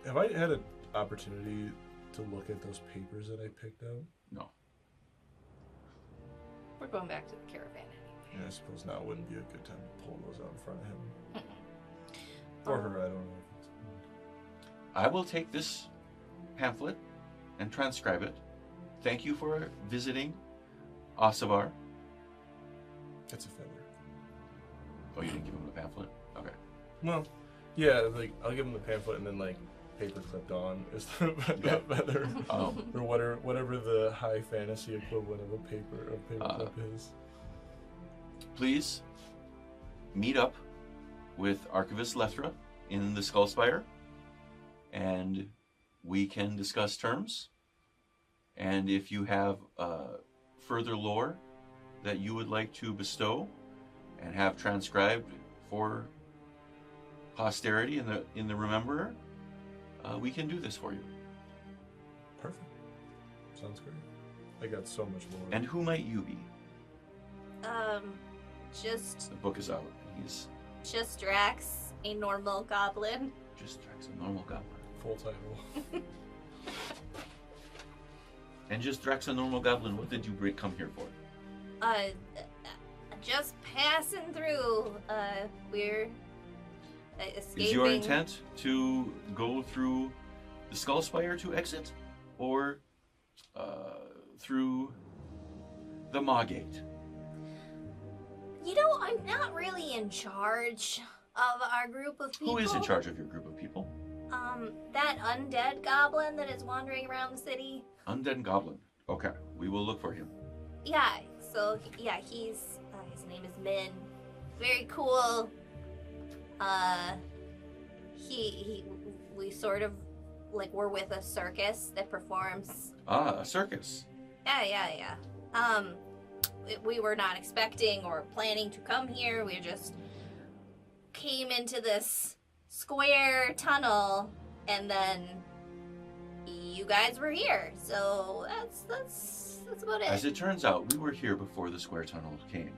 Have I had an opportunity to look at those papers that I picked out? No. We're going back to the caravan Yeah, I suppose now wouldn't be a good time to pull those out in front of him. Or her, I don't know. I will take this pamphlet and transcribe it. Thank you for visiting Osavar. It's a feather. Oh, you didn't give him the pamphlet? Okay. Well, yeah, like I'll give him the pamphlet and then like paper clipped on is the feather. Oh. Or whatever the high fantasy equivalent of a paper clip is. Please meet up with Archivist Lethra in the Skullspire, and we can discuss terms. And if you have further lore that you would like to bestow and have transcribed for posterity in the Rememberer, we can do this for you. Perfect. Sounds great. I got so much more. And who might you be? Just The book is out. He's Drax, a normal goblin. just Drax, a normal goblin. Full title. And just Drax, a normal goblin. What did you come here for? Just passing through. We're escaping. Is your intent to go through the Skullspire to exit, or through the Maw-Gate? You know, I'm not really in charge of our group of people. Who is in charge of your group of people? That undead goblin that is wandering around the city. Undead Goblin. Okay, we will look for him. Yeah, so, he's, his name is Min. Very cool. We sort of, like, we're with a circus that performs. Ah, a circus. Yeah. We were not expecting or planning to come here. We just came into this square tunnel, and then you guys were here. So that's about it. As it turns out, we were here before the square tunnel came.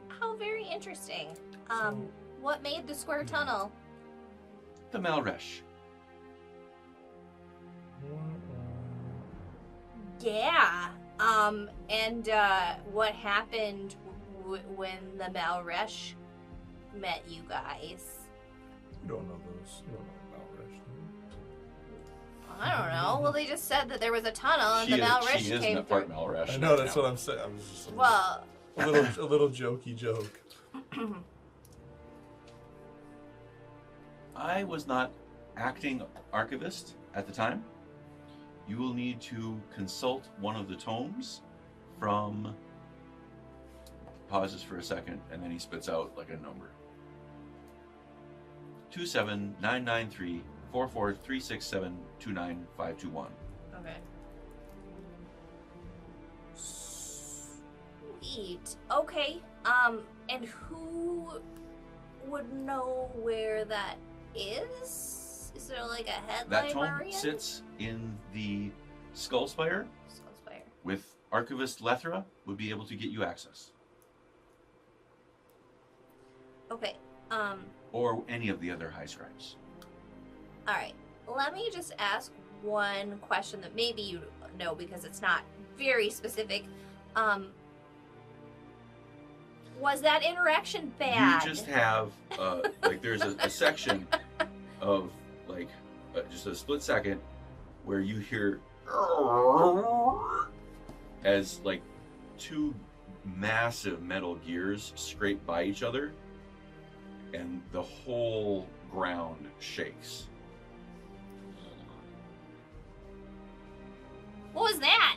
How very interesting. What made the square tunnel? The Malresh. Yeah. And what happened when the Malresh met you guys? You don't know those. You don't know about Resh, do you? I don't know. Well, they just said that there was a tunnel and the She Malresh is came in part through. Malresh. I know, right that's now. what I'm saying. I'm just Well, a little jokey joke. I was not acting archivist at the time. You will need to consult one of the tomes from... Pauses for a second, and then he spits out like a number. 279934436729521. okay. Sweet. Okay. And who would know where that is? Is there like a head That tome librarian? sits in the Skullspire Skullspire. with Archivist Lethra would be able to get you access. Okay. Or any of the other high scribes. All right. Let me just ask one question that maybe you don't know because it's not very specific. Was that interaction bad? You just have, like, there's a section of, like, just a split second where you hear as, like, two massive metal gears scrape by each other, and the whole ground shakes. What was that?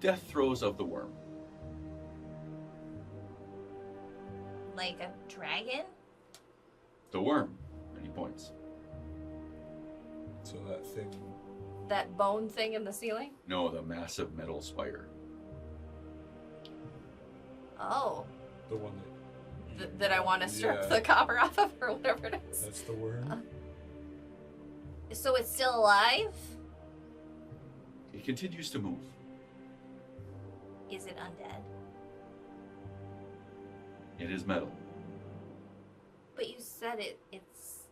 Death throes of the worm. Like a dragon? The worm. And he points. So that thing. That bone thing in the ceiling? No, the massive metal spire. Oh. The one that. That I want to strip Yeah. the copper off of, or whatever it is. That's the worm? So it's still alive? It continues to move. Is it undead? It is metal. But you said it's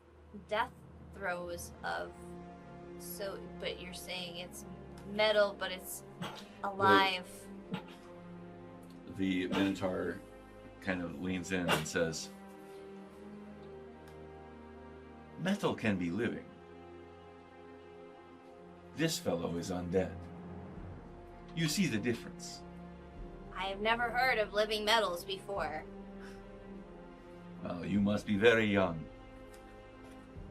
death throes of. So, but you're saying it's metal, but it's alive. The Minotaur kind of leans in and says, metal can be living. This fellow is undead. You see the difference. I have never heard of living metals before. Well, you must be very young.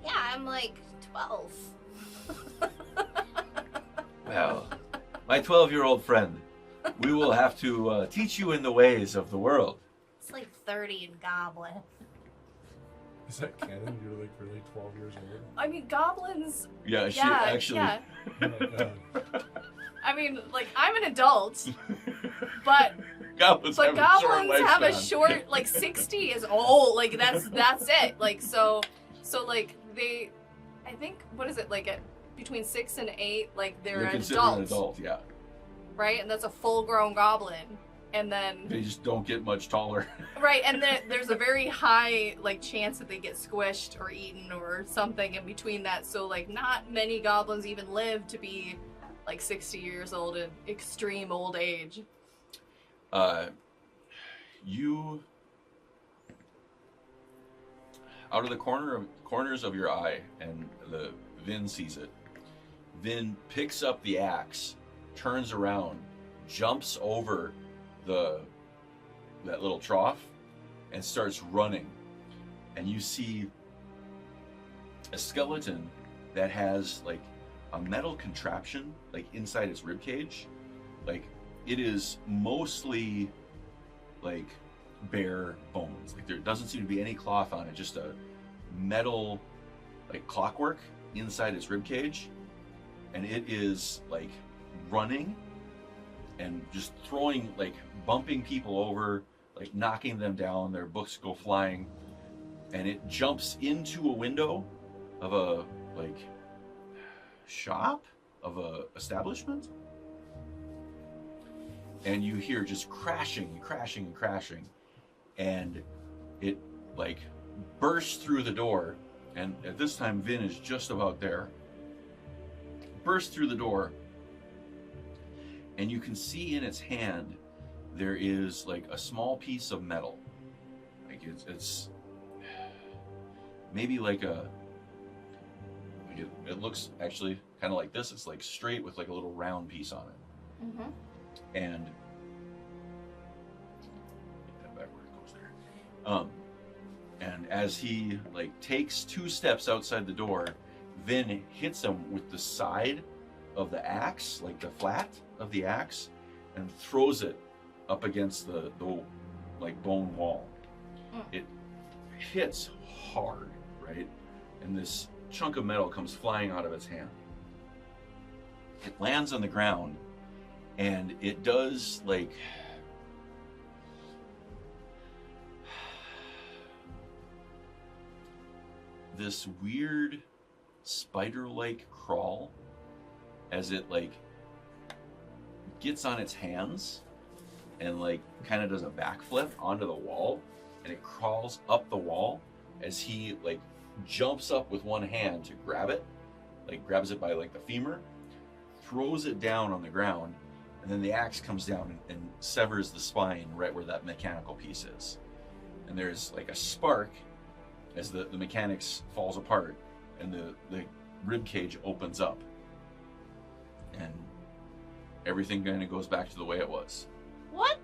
Yeah, I'm like 12. Well, my 12-year-old friend, we will have to teach you in the ways of the world. It's like 30 in Goblin. Is that canon? You're like really 12 years old? I mean, goblins. Yeah, she Yeah, actually. yeah. Oh my god. I mean, like, I'm an adult, but Goblins but have a short goblins have a lifespan. short, like, 60 is old. Like, that's it. Like, so like they, I think, what is it, like at between 6 and 8, like they're an considered adult, an adult, yeah. right? And that's a full-grown goblin. And then They just don't get much taller. right, and then there's a very high like chance that they get squished or eaten or something in between that. So like not many goblins even live to be like 60 years old in extreme old age. You, out of the corners of your eye, and the Vin sees it. Vin picks up the axe, turns around, jumps over that little trough, and starts running. And you see a skeleton that has like a metal contraption like inside its rib cage. Like it is mostly like bare bones. Like there doesn't seem to be any cloth on it, just a metal like clockwork inside its rib cage. And it is like running and just throwing, like bumping people over, like knocking them down, their books go flying. And it jumps into a window of a like shop, of a establishment. And you hear just crashing, crashing, and crashing. And it like bursts through the door. And at this time, Vin is just about there. Bursts through the door. And you can see in its hand, there is like a small piece of metal. Like it's maybe like it looks actually kind of like this. It's like straight with like a little round piece on it. Mm-hmm. And get that back where it goes there. And as he like takes 2 steps outside the door, Vin hits him with the side of the axe, like the flat of the axe, and throws it up against the like bone wall. It hits hard, right? And this chunk of metal comes flying out of its hand. It lands on the ground, and it does like this weird spider-like crawl as it like gets on its hands and like kind of does a backflip onto the wall, and it crawls up the wall as he like jumps up with one hand to grab it, like grabs it by like the femur, throws it down on the ground, and then the axe comes down and severs the spine right where that mechanical piece is. And there's like a spark as the mechanics falls apart and the rib cage opens up. And everything kind of goes back to the way it was. What